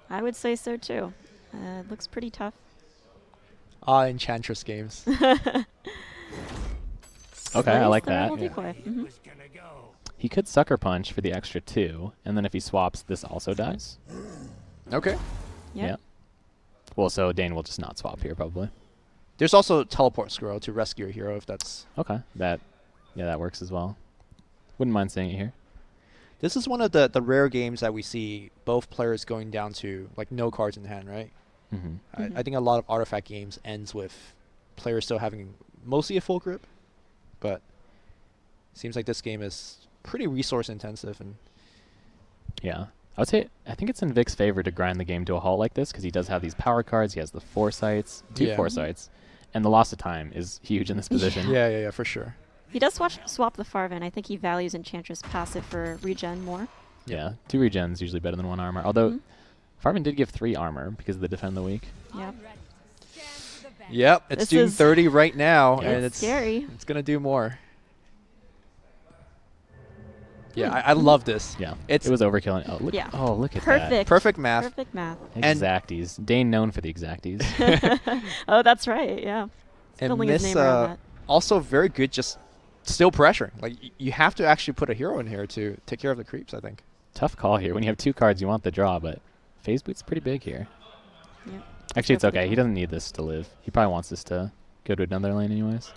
I would say so too. It looks pretty tough. Enchantress games. okay, I like the that. rebel decoy. Mhm. Was gonna go. He could sucker punch for the extra 2, and then if he swaps, this also dies. Okay. Yep. Yeah. Well, so Dane will just not swap here probably. There's also teleport scroll to rescue a hero if that's. Okay, that works as well. Wouldn't mind seeing it here. This is one of the rare games that we see both players going down to like no cards in hand, right? Mm-hmm. I think a lot of artifact games ends with players still having mostly a full grip, but seems like this game is pretty resource intensive and Yeah. I think it's in Vic's favor to grind the game to a halt like this because he does have these power cards. He has the foresights, two Yeah. foresights, and the loss of time is huge in this position. yeah, for sure. He does swap the Farvan. I think he values Enchantress passive for regen more. Yeah, 2 regens usually better than 1 armor. Although Mhm. Farvan did give 3 armor because of the defend the weak. Yep. Yep, it's This doing is- 30 right now, Yeah. and It's scary. It's gonna do more. Yeah, I love this. Yeah, It's it was overkill. Oh, look! Yeah. Oh, look at Perfect. perfect math. Perfect math. that! And- Exacties. Dane known for the exacties. Oh, that's right. Yeah. And Building his Miss name around that. also very good, just still pressuring. Like you have to actually put a hero in here to take care of the creeps. I think. Tough call here. When you have 2 cards, you want the draw, but phase boot's pretty big here. Yep. Actually, it's Perfect okay. He call. doesn't need this to live. He probably wants this to go to another lane anyways.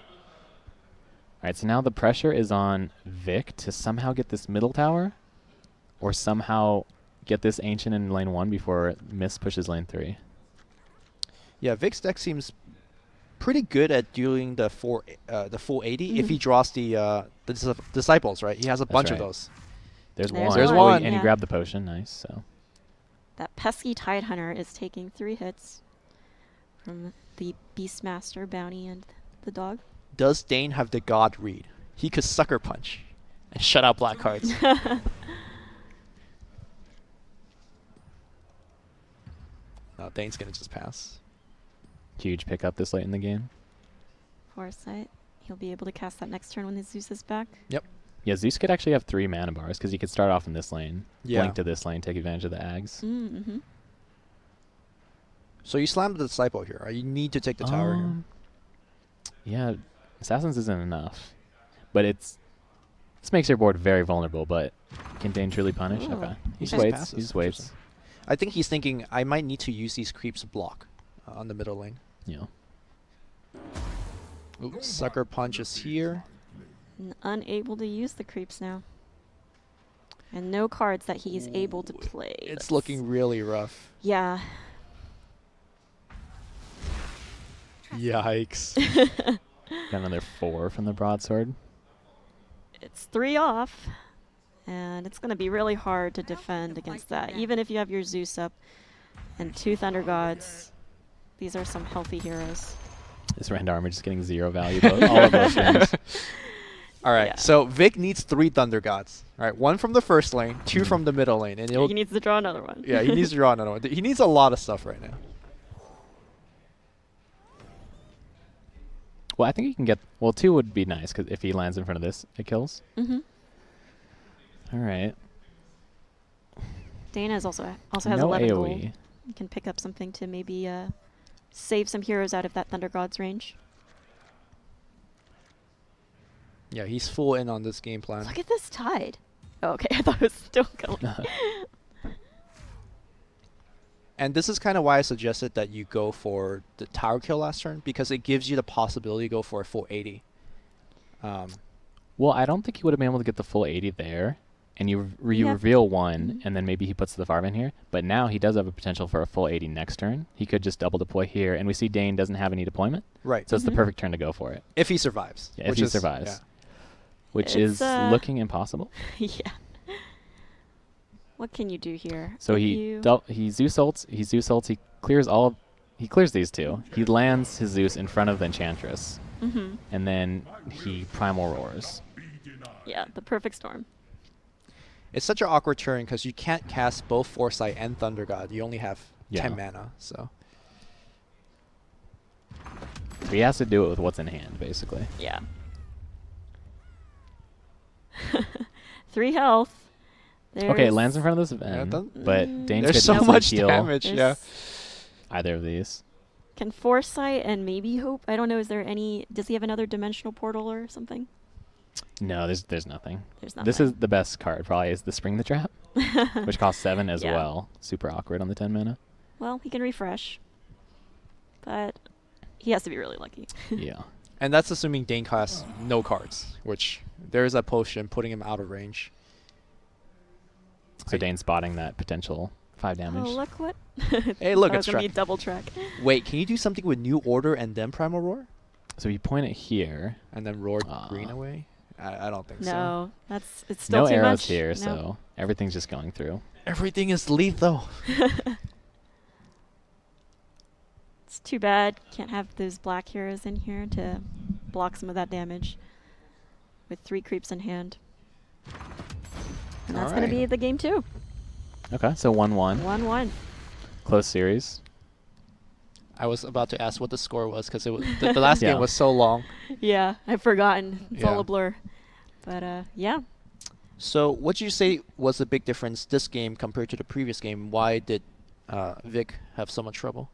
All right, so now the pressure is on Vic to somehow get this middle tower or somehow get this Ancient in lane 1 before Miss pushes lane 3. Yeah, Vic's deck seems pretty good at doing the full 80 if he Mhm. draws the disciples, right? He has a That's bunch of right. those. There's There's one. There's Oh, one. and Yeah. he grabbed the potion. Nice. So That pesky Tidehunter is taking 3 hits from the Beastmaster, Bounty, and the dog. Does Dane have the God read? He could sucker punch and shut out black cards. No, Dane's gonna just pass. huge pickup this late in the game. Foresight. He'll be able to cast that next turn when his Zeus is back. Yeah, Zeus could actually have 3 mana bars because he could start off in this lane, Yeah. blink to this lane, take advantage of the Ags. Mm-hmm. So you slam the disciple here. Right? You need to take the tower here. Yeah, Assassins isn't enough, but this makes your board very vulnerable. But can Dane truly punish? Ooh. Okay, He he just just waits. passes. He just waits. Interesting. I think he's thinking I might need to use these creeps to block on the middle lane. Yeah. Ooh, sucker punch is here. Unable to use the creeps now. And no cards that he's able to play. It's That's- looking really rough. Yeah. Yikes. Got another 4 from the broadsword. It's 3 off. And it's going to be really hard to defend against that. Even if you have your Zeus up and 2 Thunder Gods, these are some healthy heroes. This Rand armor just getting 0 value. All of those things. All right, Yeah. so Vic needs 3 Thunder Gods. All right, 1 from the first lane, 2 Mhm. from the middle lane, and he'll He needs to draw another one. yeah, he needs to draw another one. He needs a lot of stuff right now. Well, I think he can get. Well, 2 would be nice because if he lands in front of this, it kills. Mm-hmm. All right. Dane has also has No 11 AoE. gold. You can pick up something to maybe save some heroes out of that Thunder God's range. Yeah, he's full in on this game plan. Look at this tide. Oh, okay. I thought it was still going. And this is kind of why I suggested that you go for the tower kill last turn, because it gives you the possibility to go for a full 80. Well, I don't think he would have been able to get the full 80 there. And you Yeah. reveal one, and then maybe he puts the farm in here. But now he does have a potential for a full 80 next turn. He could just double deploy here, and we see Dane doesn't have any deployment. Right. So it's the Mhm. perfect turn to go for it. If he survives. Yeah, if which he is- survives. yeah. Which It's, is looking impossible. Yeah. What can you do here? So If he you- he Zeus ults, he clears he clears these two. He lands his Zeus in front of the Enchantress, Mhm. and then he Primal Roars. Yeah, the perfect storm. It's such an awkward turn because you can't cast both Foresight and Thunder God. You only have 10 Yeah. mana, so. So he has to do it with what's in hand, basically. Yeah. 3 health. Okay, it There's- lands in front of this Yeah, event, doesn't- but Mm, Dane There's could so easily much heal damage, yeah. there's- either of these. Can Foresight and maybe Hope? I don't know. Is there any? Does he have another dimensional portal or something? No, there's nothing. There's nothing. This is the best card, probably, is the Spring the Trap, which costs 7 as Yeah. well. Super awkward on the 10 mana. Well, he can refresh, but he has to be really lucky. Yeah. And that's assuming Dane casts no cards, which there is a potion putting him out of range. So Dane's spotting that potential 5 damage. Oh, look what! Hey, look, that it's was gonna be track. double track. Wait, can you do something with New Order and then Primal Roar? So you point it here. And then roar Ah. green away? I don't think so. No, it's still No too arrows much. here, No. so everything's just going through. Everything is lethal. It's too bad. Can't have those black heroes in here to block some of that damage. With 3 creeps in hand. And that's going Alright. to be the game 2. Okay, so 1-1. 1-1. Close series. I was about to ask what the score was because the last Yeah. game was so long. Yeah, I've forgotten. It's all Yeah. a blur. But yeah. So what did you say was the big difference this game compared to the previous game? Why did Vic have so much trouble?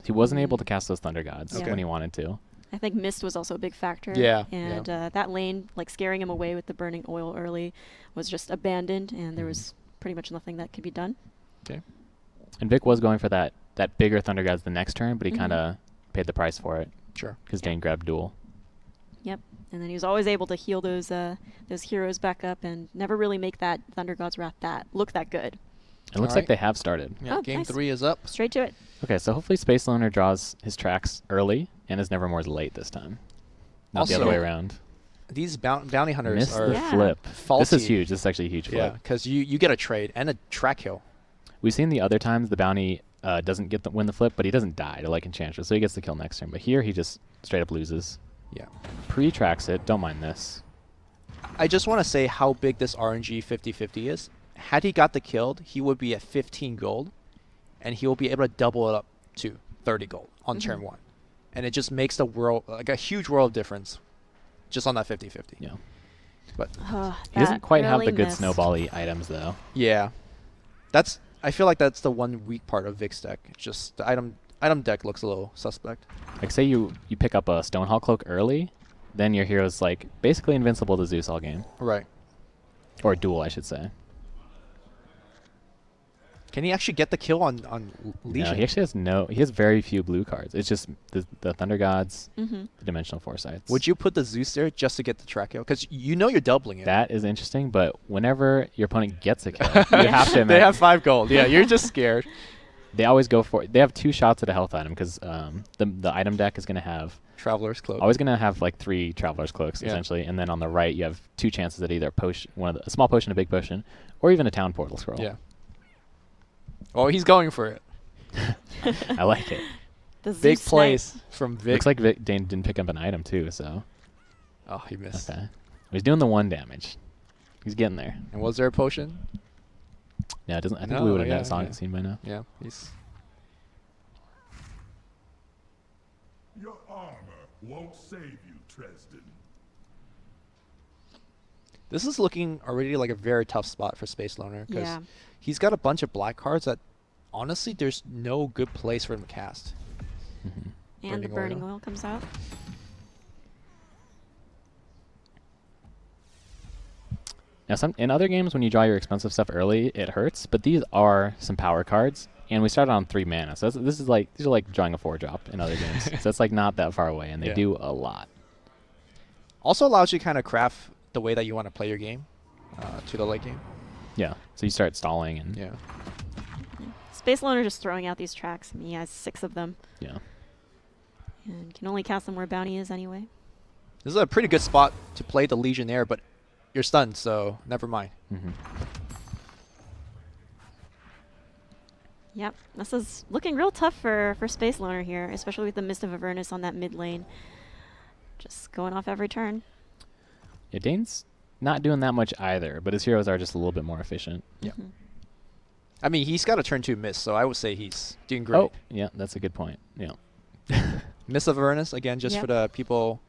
He wasn't able to cast those Thunder Gods Yeah. when he wanted to. I think mist was also a big factor. Yeah, And that lane, like scaring him away with the burning oil early, was just abandoned, and there was pretty much nothing that could be done. Okay. And Vic was going for that bigger Thunder Gods the next turn, but he Mhm. kind of paid the price for it Sure. because Yeah. Dane grabbed duel. Yep. And then he was always able to heal those heroes back up and never really make that Thunder God's Wrath look that good. It looks Alright. like they have started. Yeah, Oh, game nice. 3 is up. Straight to it. Okay, so hopefully Space Loner draws his tracks early and is Nevermore's late this time. Not the other way Also, around. These bounty hunters Missed are the Yeah. flip. faulty. This is huge. This is actually a huge Yeah, flip. because you get a trade and a track kill. We've seen the other times the bounty doesn't win the flip, but he doesn't die to like Enchantress, so he gets the kill next turn. But here he just straight up loses. Yeah. Pre-tracks it. Don't mind this. I just want to say how big this RNG 50-50 is. Had he got the killed, he would be at 15 gold, and he will be able to double it up to 30 gold on turn 1. And it just makes the world, like a huge world of difference just on that 50-50. Yeah. But He doesn't quite have the good snowball-y items though. yeah, I feel like that's the one weak part of Vic's deck. Just the item deck looks a little suspect. Like say you pick up a Stonehall Cloak early, then your hero's like basically invincible to Zeus all game. Right. Or duel, I should say. Can he actually get the kill on Legion? No, he actually has very few blue cards. It's just the Thunder Gods, Mm-hmm. the Dimensional Foresights. Would you put the Zeus there just to get the track kill? Because you know you're doubling it. That is interesting, but whenever your opponent gets a kill, you have to They have 5 gold. Yeah, you're just scared. They always go for it. They have 2 shots at a health item because the item deck is going to have Traveler's Cloak. always going to have like 3 Traveler's Cloaks Yeah. essentially, and then on the right you have 2 chances at either a small potion, a big potion, or even a town portal scroll. Yeah. Oh, he's going for it. I like it. The Big Zeus plays from Vic. Looks like Dane didn't pick up an item too, so Oh, he missed. okay. He's doing the 1 damage. He's getting there. And was there a potion? Yeah, it doesn't. I think No, we would have yeah. seen by now. Yeah, he's. Your armor won't save you, Tresden. This is looking already like a very tough spot for Space Loner because Yeah. he's got a bunch of black cards that honestly there's no good place for him to cast. Mhm. And the Burning burning oil. oil comes out. Now, in other games, when you draw your expensive stuff early, it hurts. But these are some power cards, and we started on 3 mana. So this is like these are like drawing a 4-drop in other games. So it's like not that far away, and they Yeah. do a lot. Also allows you to kind of craft the way that you want to play your game to the late game. Yeah. So you start stalling, and Yeah. Space Loner just throwing out these tracks. I mean, he has 6 of them. yeah. And can only cast them where bounty is anyway. This is a pretty good spot to play the Legionnaire, but you're stunned, so never mind. Mhm. Yep, this is looking real tough for Space Loner here, especially with the Mist of Avernus on that mid lane. Just going off every turn. Yeah, Dane's not doing that much either, but his heroes are just a little bit more efficient. Yeah. Mhm. I mean, he's got a turn 2 miss, so I would say he's doing great. Oh, yeah, that's a good point. Yeah. Miss of Avernus, again, just Yep. for the people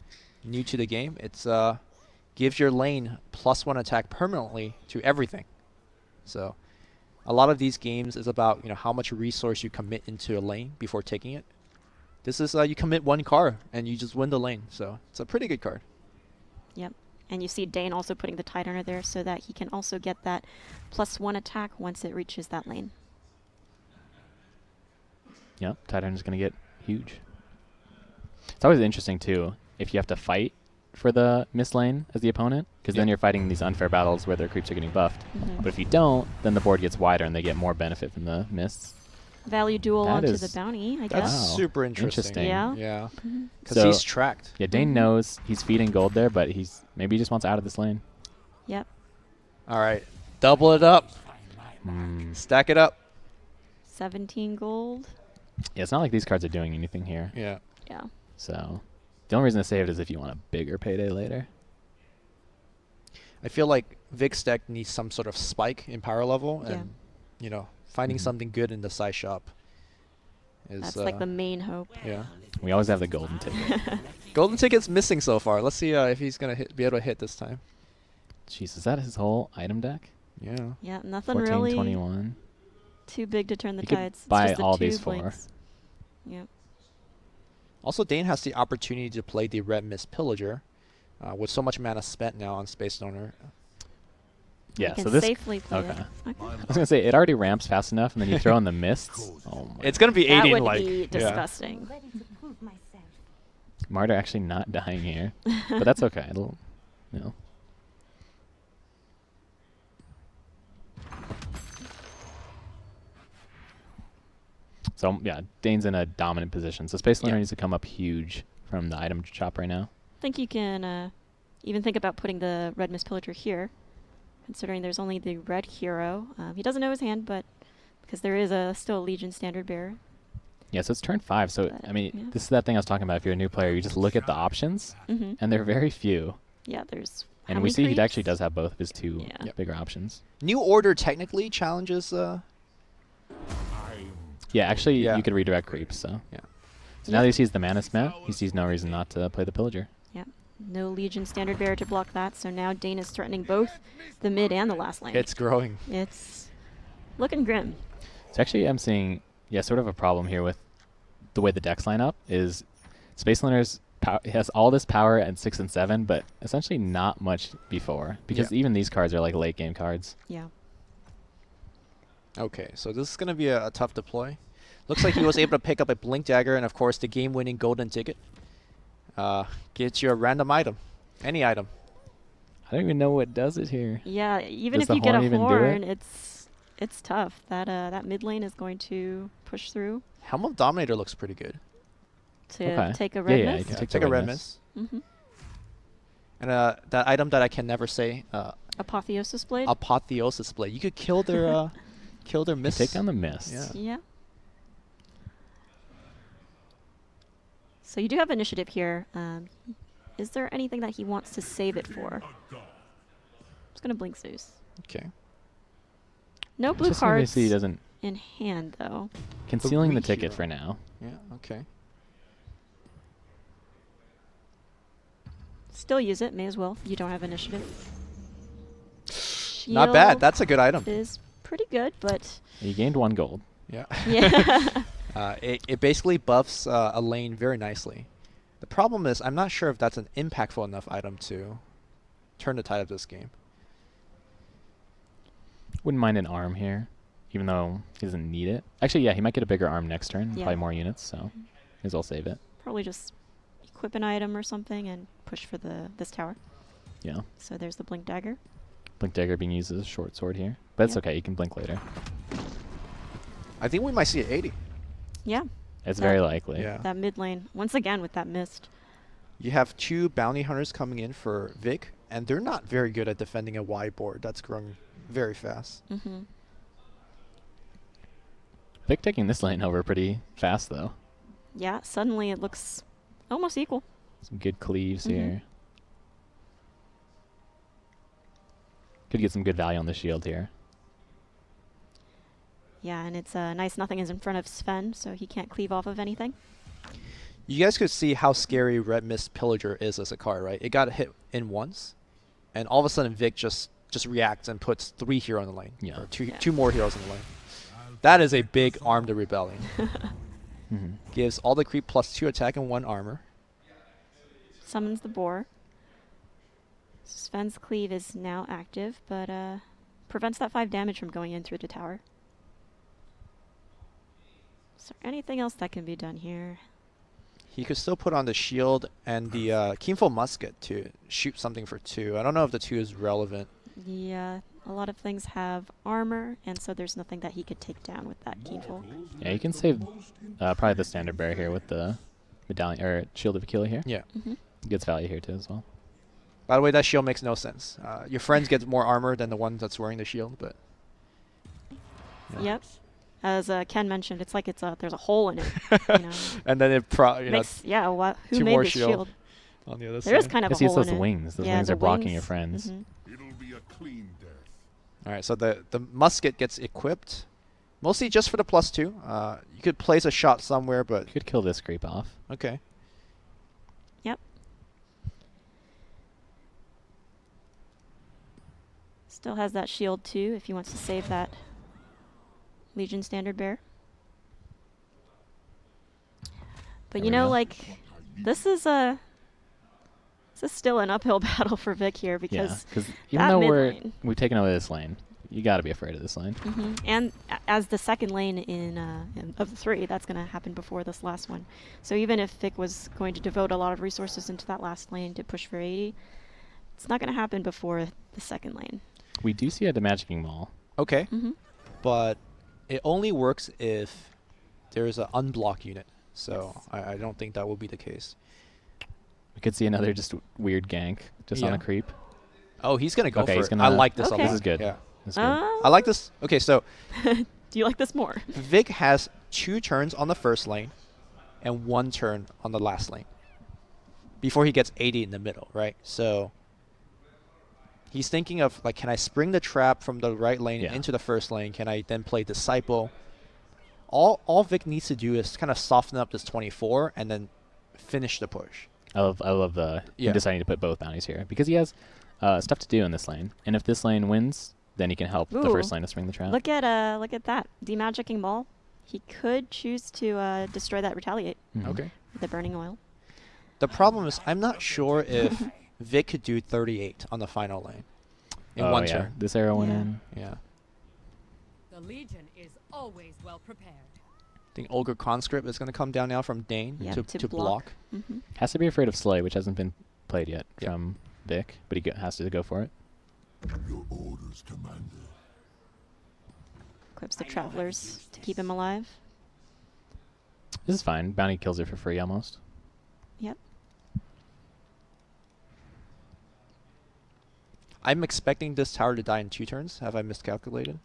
new to the game. It's gives your lane +1 attack permanently to everything. So a lot of these games is about how much resource you commit into a lane before taking it. This is you commit 1 card and you just win the lane. So it's a pretty good card. Yep. And you see Dane also putting the Tidehunter there so that he can also get that +1 attack once it reaches that lane. Yeah, Titan is going to get huge. It's always interesting, too, if you have to fight for the mist lane as the opponent, because then Yeah. you're fighting these unfair battles where their creeps are getting buffed. Mhm. But if you don't, then the board gets wider and they get more benefit from the mists. Value duel That onto is- the bounty, I That's guess. Wow. super interesting. Interesting. Yeah. Yeah. Mhm. Because So- he's tracked. Yeah, Dane Mhm. knows he's feeding gold there, but maybe he just wants out of this lane. Yep. All right. Double it up. Mm. Stack it up. 17 gold. Yeah, it's not like these cards are doing anything here. Yeah. Yeah. So the only reason to save it is if you want a bigger payday later. I feel like Vic's deck needs some sort of spike in power level, Yeah. and finding Mhm. something good in the size shop is That's like the main hope. yeah. We always have the golden ticket. Golden ticket's missing so far. Let's see if he's gonna be able to hit this time. Jeez, is that his whole item deck? Yeah. Yeah, nothing 14, really 21. too big to turn the You could tides. It's buy just the all 2 these 4. blinks. Yep. Also, Dane has the opportunity to play the Red Mist Pillager, with so much mana spent now on Space Donor. Yeah, You can so this. safely play Okay. it. Okay. I was gonna say it already ramps fast enough, and then you throw in the mists. Oh my! It's gonna be That 80 would like be yeah. disgusting. Ready to prove myself. Marta actually not dying here, but that's okay. It'll, you know. So yeah, Dane's in a dominant position. So Space Lunar Yeah. needs to come up huge from the item shop right now. I think you can even think about putting the Red Mist Pillager here, considering there's only the red hero. He doesn't know his hand, but because there is still a Legion standard bearer. Yeah, so it's turn 5. So But, I mean, yeah. this is that thing I was talking about. If you're a new player, you just look at the options, Mm-hmm. and they're very few. Yeah, there's. And how we many see he creeps? actually does have both of his 2 Yeah. Yep. bigger options. New Order technically challenges. Yeah, actually, Yeah. you could redirect creeps. So Yeah. So now that he sees the mana spent, he sees no reason not to play the Pillager. No Legion standard bearer to block that, so now Dane is threatening both the mid and the last lane. It's growing. It's looking grim. So actually, I'm seeing sort of a problem here with the way the decks line up. Is Space Liner's has all this power at 6 and 7, but essentially not much before, because Yeah. even these cards are like late game cards. Yeah. Okay, so this is gonna be a tough deploy. Looks like he was able to pick up a Blink Dagger and of course the game-winning golden ticket. Gets you a random item, any item. I don't even know what does it here. Yeah, even Does if the you get horn a even do horn, it? it's tough. That mid lane is going to push through Helm of Dominator looks pretty good. to Okay. take a red Yeah, you mist. can Yeah, take take the a red red mist. miss. Mm-hmm. And that item that I can never say, Apotheosis blade. Apotheosis Blade. You could kill their You miss. take down the mist. Yeah. Yeah. So you do have initiative here. Is there anything that he wants to save it for? I'm just gonna blink Zeus. Okay. No blue Just gonna cards see he doesn't in hand though. concealing the Three ticket hero. for now. Yeah. Okay. Still use it. May as well. You don't have initiative. shield Not bad. That's a good item. is pretty good, but You gained 1 gold. Yeah. yeah. It basically buffs a lane very nicely. The problem is I'm not sure if that's an impactful enough item to turn the tide of this game. Wouldn't mind an arm here, even though he doesn't need it. Actually, yeah, he might get a bigger arm next turn, Yeah. probably more units, so may as well save it. Probably just equip an item or something and push for this tower. Yeah. So there's the blink dagger. Blink Dagger being used as a short sword here. But it's Yep. okay, you can blink later. I think we might see an 80. Yeah, It's That- very likely. Yeah. that mid lane once again with that mist. You have 2 bounty hunters coming in for Vic, and they're not very good at defending a wide board that's growing very fast. Mm-hmm. Vic taking this lane over pretty fast, though. Yeah, suddenly it looks almost equal. Some good cleaves Mhm. here. Could get some good value on the shield here. Yeah, and it's nice nothing is in front of Sven, so he can't cleave off of anything. You guys could see how scary Red Mist Pillager is as a card, right? It got hit in once, and all of a sudden Vic just reacts and puts 3 heroes in the lane. Yeah. Or two, Yeah. 2 more heroes in the lane. That is a big arm to rebelling. Mm-hmm. Gives all the creep +2 attack and 1 armor. Summons the boar. Sven's cleave is now active, but prevents that 5 damage from going in through the tower. Is there anything else that can be done here? He could still put on the shield and the Keenful Musket to shoot something for 2. I don't know if the 2 is relevant. Yeah, a lot of things have armor, and so there's nothing that he could take down with that Keenful. Yeah, you can save probably the standard bear here with the medallion or shield of Aquila here. Yeah. Mm-hmm. Gets value here too as well. By the way, that shield makes no sense. Your friends get more armor than the one that's wearing the shield, but... yeah. Yep. As Ken mentioned, it's like there's a hole in it. You know, And then it makes, yeah. Who 2 made more this shield shield? on the other There is side. kind of Guess a use hole those in it. wings. Those Yeah, wings the are blocking your wings. friends. Mhm. It'll be a clean death. All right, so the musket gets equipped, mostly just for the +2. You could place a shot somewhere, but You could kill this creep off. okay. Yep. Still has that shield too, if he wants to save that Legion Standard Bear. But There you we know, go. like, this is still an uphill battle for Vic here Yeah, because because even that though mid we're lane. we've taken over this lane, you got to be afraid of this lane. And as the second lane of the 3, that's going to happen before this last one. So even if Vic was going to devote a lot of resources into that last lane to push for 80, it's not going to happen before the second lane. We do see a Demagicking Maul. Okay, Mm-hmm. but it only works if there's an unblock unit. So I don't think that will be the case. We could see another just weird gank just on Yeah. a creep. Oh, he's going to go Okay, for he's it. gonna- I like this a Okay. lot. This is good. Yeah. That's good. I like this. Okay, so Do you like this more? Vic has 2 turns on the first lane and 1 turn on the last lane before he gets 80 in the middle, right? So he's thinking of, like, can I spring the trap from the right lane Yeah. into the first lane? Can I then play Disciple? All Vic needs to do is kind of soften up this 24 and then finish the push. I love the Yeah. deciding to put both bounties here because he has stuff to do in this lane, and if this lane wins, then he can help the first Ooh. lane to swing the trap. Look at that. Demagicking Maul. He could choose to destroy that Retaliate Mhm. Okay. with the Burning Oil. The problem is I'm not sure if Vic could do 38 on the final lane in Oh, 1 yeah. turn. This arrow went Yeah. in. Yeah. The Legion is always well prepared. I think Ogre Conscript is going to come down now from Dane Yeah, to to block. Mm-hmm. Has to be afraid of Slay, which hasn't been played yet Yeah. from Vic, but he has to go for it. Your orders, Commander. Equips the Travelers to keep him alive. This is fine. Bounty kills it for free almost. Yep. I'm expecting this tower to die in 2 turns. Have I miscalculated?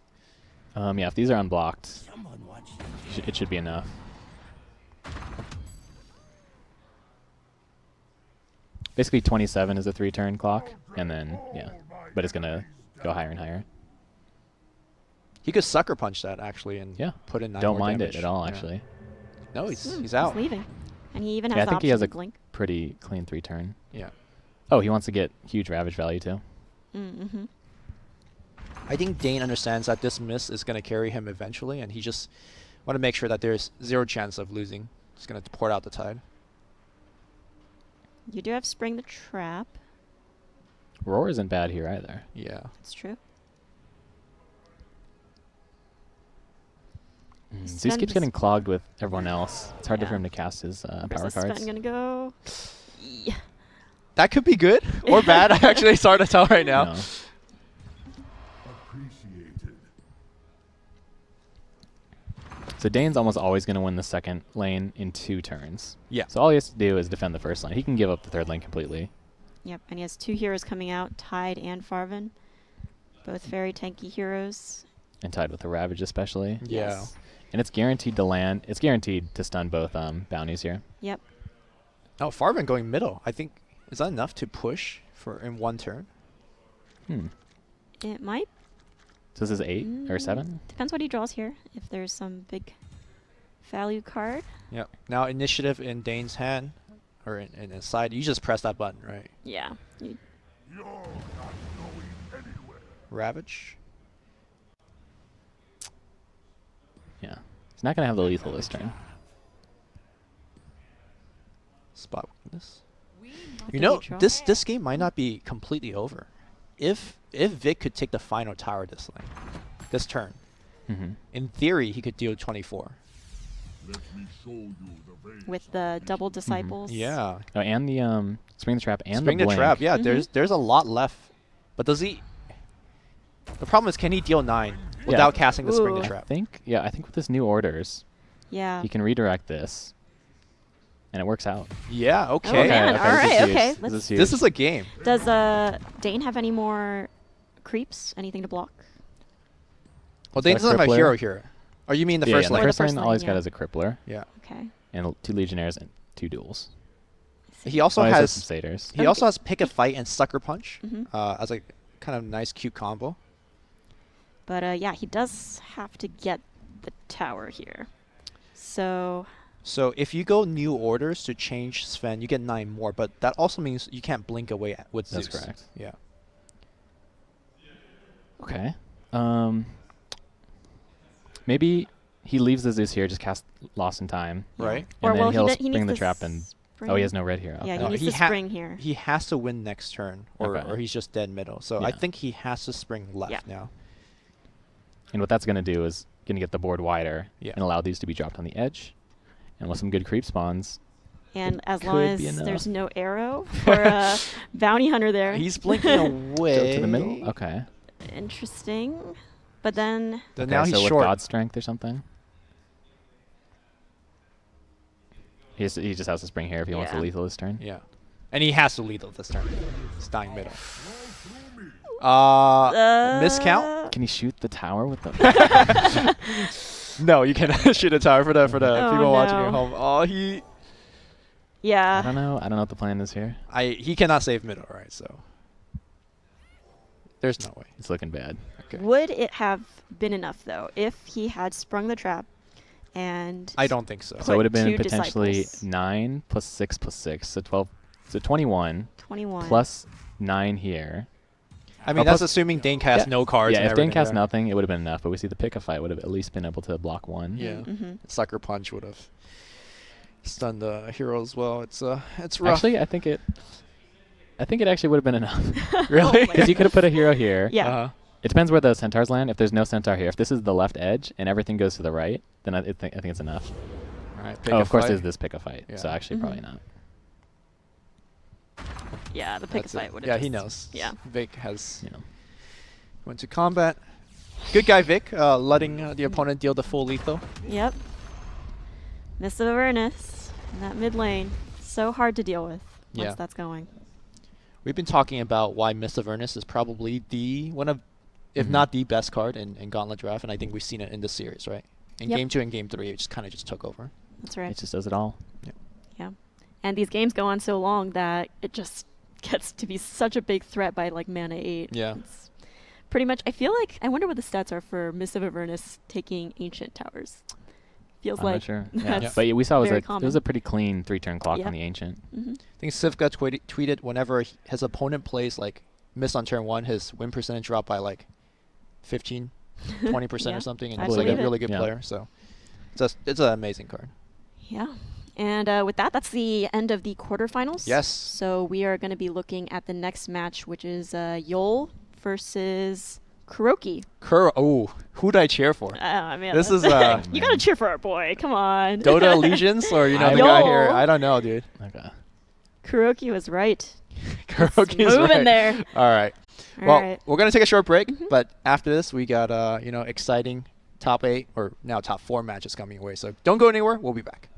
Yeah, if these are unblocked, it should be enough. Basically, 27 is a 3-turn clock, and then, yeah, but it's going to go higher and higher. He could sucker punch that actually and Yeah. put in 9 Don't more mind damage. it at all, Yeah. actually. No, he's He's out. leaving. And he even has Yeah, I the think he option has to a blink. pretty clean 3-turn. Yeah. Oh, he wants to get huge Ravage value, too. Mm-hmm. I think Dane understands that this miss is going to carry him eventually, and he just want to make sure that there's zero chance of losing. He's going to port out the tide. You do have Spring the Trap. Roar isn't bad here either. Yeah. It's true. So he keeps getting clogged with everyone else. It's hard Yeah. for him to cast his power Where's cards. Sven gonna go? Yeah. That could be good or bad. I actually it's hard to tell right now. No. Appreciated. So Dane's almost always going to win the second lane in 2 turns. Yeah. So all he has to do is defend the first lane. He can give up the third lane completely. Yep, and he has 2 heroes coming out, Tide and Farven. Both very tanky heroes. And tied with the Ravage especially. Yeah. Yes. And it's guaranteed to land. It's guaranteed to stun both bounties here. Yep. Oh, Farven going middle. I think, is that enough to push for in 1 turn? It might. So this is 8 or 7? Depends what he draws here. If there's some big value card. Yep. Now initiative in Dane's hand, or in his side. You just press that button, right? Yeah. You're not going anywhere. Ravage. Yeah. He's not going to have the lethal this turn. Spot weakness. We You Did know, he draw? this game might not be completely over. If Vic could take the final tower this this turn, in theory he could deal 24. Let me show you the way. With the double disciples. Yeah. Oh, and the Spring the Trap and Spring the the Blink. trap. Yeah, Mhm. there's a lot left. But does he? The problem is, can he deal 9 without casting the Spring the Ooh. Trap? I think with his new orders, Yeah. he can redirect this. And it works out. Yeah. Oh, Okay. man. okay, All this is right, huge. okay, This let's- is huge. This is a game. Does Dane have any more creeps? Anything to block? Well, Is that Dane a doesn't have a crippler? hero here. Or you mean the yeah, first in the lane? Or the first lane, first all lane, he's got yeah. is a crippler Yeah. Okay. and 2 legionnaires and 2 duels. He also Oh, he has some satyrs. he also has pick a fight and sucker punch Mhm. as a kind of nice cute combo. But yeah, he does have to get the tower here. So So if you go new orders to change Sven, you get 9 more, but that also means you can't blink away with That's Zeus. correct. Yeah. Okay. Maybe he leaves the Zeus here, just cast Lost in Time. yeah. Right. And Or then well, he'll he spring needs the to trap and spring. oh, he has no red here. Yeah, Okay. he needs he to ha- spring here. He has to win next turn, or Okay. he's just dead middle. So I Yeah. think he has to spring left Yeah. now. And what that's going to do is going to get the board wider Yeah. and allow these to be dropped on the edge. And with some good creep spawns, And as could long be as enough. there's no arrow for a bounty hunter there. He's blinking away. go to the middle. Okay. Interesting. But then Then Okay, now so he's with short. God Strength or something. He just has to spring here if he wants to Yeah. lethal this turn. Yeah. And he has to lethal this turn. He's dying middle. Miscount? Can he shoot the tower with the? No, you cannot shoot a tower for the Oh, people watching no. at home. Oh, he I yeah. don't know. I don't know what the plan is here. he cannot save middle, right? So there's no way. It's looking bad. Okay. Would it have been enough though if he had sprung the trap and I don't think so. So it would have been 2 potentially disciples. 9 plus 6 plus 6, so 12, so 21 21 plus 9 here. I mean, Oh, that's plus- assuming Dane casts Yeah. no cards. Yeah, and if Dane everything cast there. nothing, it would have been enough. But we see the pick a fight would have at least been able to block 1. Yeah. Mm-hmm. Sucker punch would have stunned the hero as well. It's rough. Actually, I think it actually would have been enough. Really? Because you could have put a hero here. Yeah. Uh-huh. It depends where the centaurs land. If there's no centaur here, if this is the left edge and everything goes to the right, then I think it's enough. All right. Pick Oh, a of course, fight. there's this pick a fight. So Yeah. actually, probably Mhm. not. Yeah, the pick That's a fight it. would have Yeah, just, he knows. Yeah. Vic has You know. went to combat. Good guy, Vic, letting the opponent deal the full lethal. Yep. Miss of Avernus in that mid lane. So hard to deal with once Yeah. that's going. We've been talking about why Mist of Ernest is probably one of, if Mhm. not the best card in Gauntlet Draft, and I think we've seen it in this series, right? In Yep. Game 2 and Game 3, it just kind of just took over. That's right. It just does it all. Yeah. And these games go on so long that it just gets to be such a big threat by like mana 8. Yeah. It's pretty much, I feel like, I wonder what the stats are for Miss of Avernus taking Ancient Towers. Feels I'm like not sure. that's Yeah. But yeah, we saw it very was common. a pretty clean 3-turn clock Yep. on the ancient. Mhm. I think Sivka tweeted whenever his opponent plays like Miss on turn 1, his win percentage dropped by like 15, 20% Yeah, or something, and I he's like a believe it. really good Yeah. player. So it's an amazing card. Yeah. And with that, that's the end of the quarterfinals. Yes. So we are going to be looking at the next match, which is Yol versus Kuroki. Oh, who'd I cheer for? I mean, This is you got to cheer for our boy. Come on. Dota Allegiance, or the guy Yol. here? I don't know, dude. Okay. Kuroki was right. Kuroki's moving right. there. All right. All Well, right. we're gonna take a short break, Mhm. but after this, we got exciting top 8 or now top 4 matches coming away. So don't go anywhere. We'll be back.